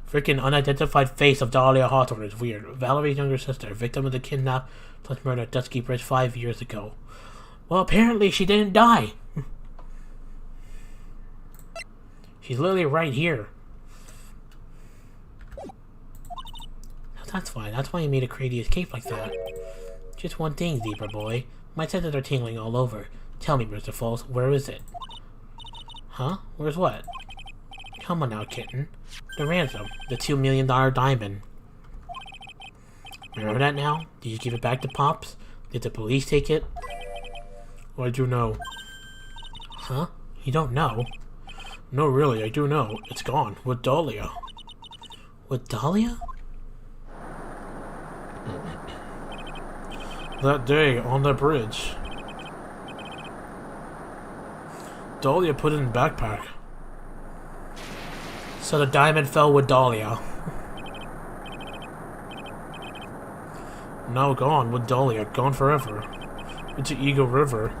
freaking unidentified face of Dahlia Hawthorne is weird. Valerie's younger sister, victim of the kidnap plus murder at Dusky Bridge 5 years ago. Well, apparently she didn't die. She's literally right here. That's fine. That's why you made a crazy escape like that. Just one thing, zebra boy. My senses are tingling all over. Tell me, Mr. Falls, where is it? Huh? Where's what? Come on now, kitten. The ransom. The $2 million diamond. Remember that now? Did you give it back to Pops? Did the police take it? I do know. Huh? You don't know? No, really, I do know. It's gone. With Dahlia. With Dahlia? That day, on the bridge. Dahlia put it in backpack. So the diamond fell with Dahlia. Now gone with Dahlia. Gone forever. Into Eagle River.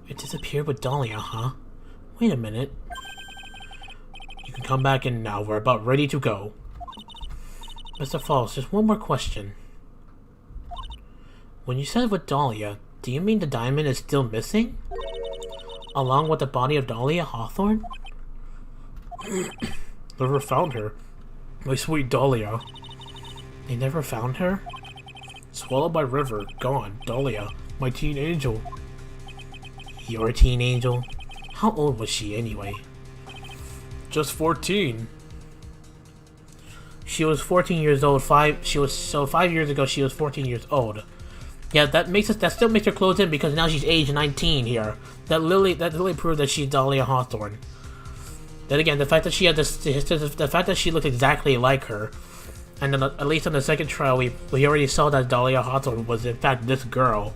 It disappeared with Dahlia, huh? Wait a minute. You can come back in now. We're about ready to go. Mr. Falls, just one more question. When you said with Dahlia, do you mean the diamond is still missing? Along with the body of Dahlia Hawthorne? Never found her. My sweet Dahlia. They never found her? Swallowed by river. Gone. Dahlia. My teen angel. Your teen angel? How old was she anyway? Just 14. She was 14 years old. 5 years ago she was 14 years old. Yeah, that still makes her close in, because now she's age 19 here. That literally proved that she's Dahlia Hawthorne. Then again, the fact that she had the fact that she looked exactly like her, and then at least on the second trial we already saw that Dahlia Hawthorne was in fact this girl.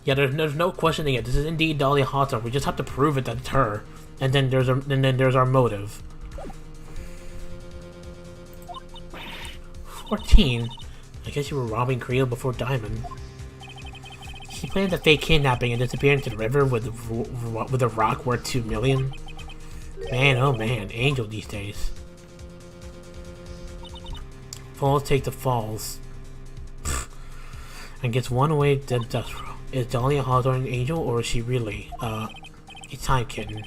Yeah, there's no questioning it. This is indeed Dahlia Hawthorne. We just have to prove it that it's her, and then there's our motive. 14. I guess you were robbing Creel before Diamond. She planned a fake kidnapping and disappeared into the river with a rock worth $2 million. Man, oh man, Angel these days. Falls take the falls. And gets one away dead death row. Is Dahlia Hawthorne an angel or is she really? A time kitten.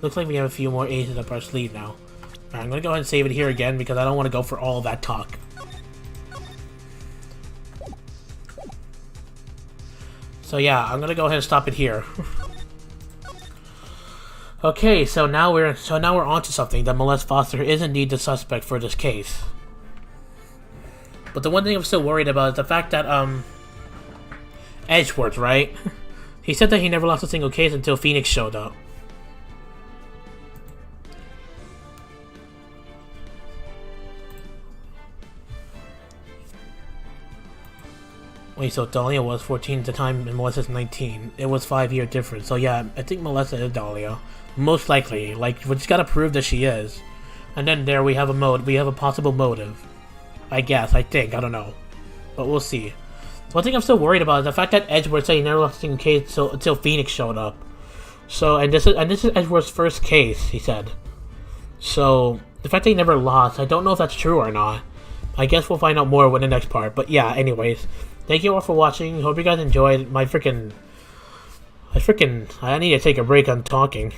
Looks like we have a few more aces up our sleeve now. Alright, I'm gonna go ahead and save it here again because I don't want to go for all that talk. So yeah, I'm gonna go ahead and stop it here. Okay, so now we're on to something. That Molest Foster is indeed the suspect for this case. But the one thing I'm still worried about is the fact that Edgeworth, right? He said that he never lost a single case until Phoenix showed up. Wait, so Dahlia was 14 at the time and Melissa's 19. It was 5-year difference. So yeah, I think Melissa is Dahlia. Most likely. Like, we just gotta prove that she is. And then there we have a possible motive. I guess, I think, I don't know. But we'll see. One thing I'm still worried about is the fact that Edgeworth said he never lost a single case until Phoenix showed up. So, and this is Edgeworth's first case, he said. So, the fact that he never lost, I don't know if that's true or not. I guess we'll find out more with the next part. But yeah, anyways. Thank you all for watching. Hope you guys enjoyed my I need to take a break on talking.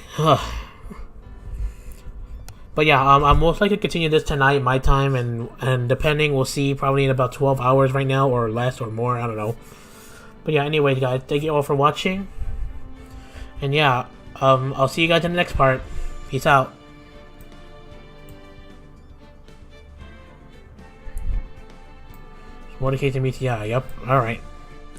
But yeah, I'm most likely to continue this tonight, my time, and depending, we'll see, probably in about 12 hours right now, or less, or more, I don't know. But yeah, anyways, guys, thank you all for watching. And yeah, I'll see you guys in the next part. Peace out. More case in BTI, yep, alright.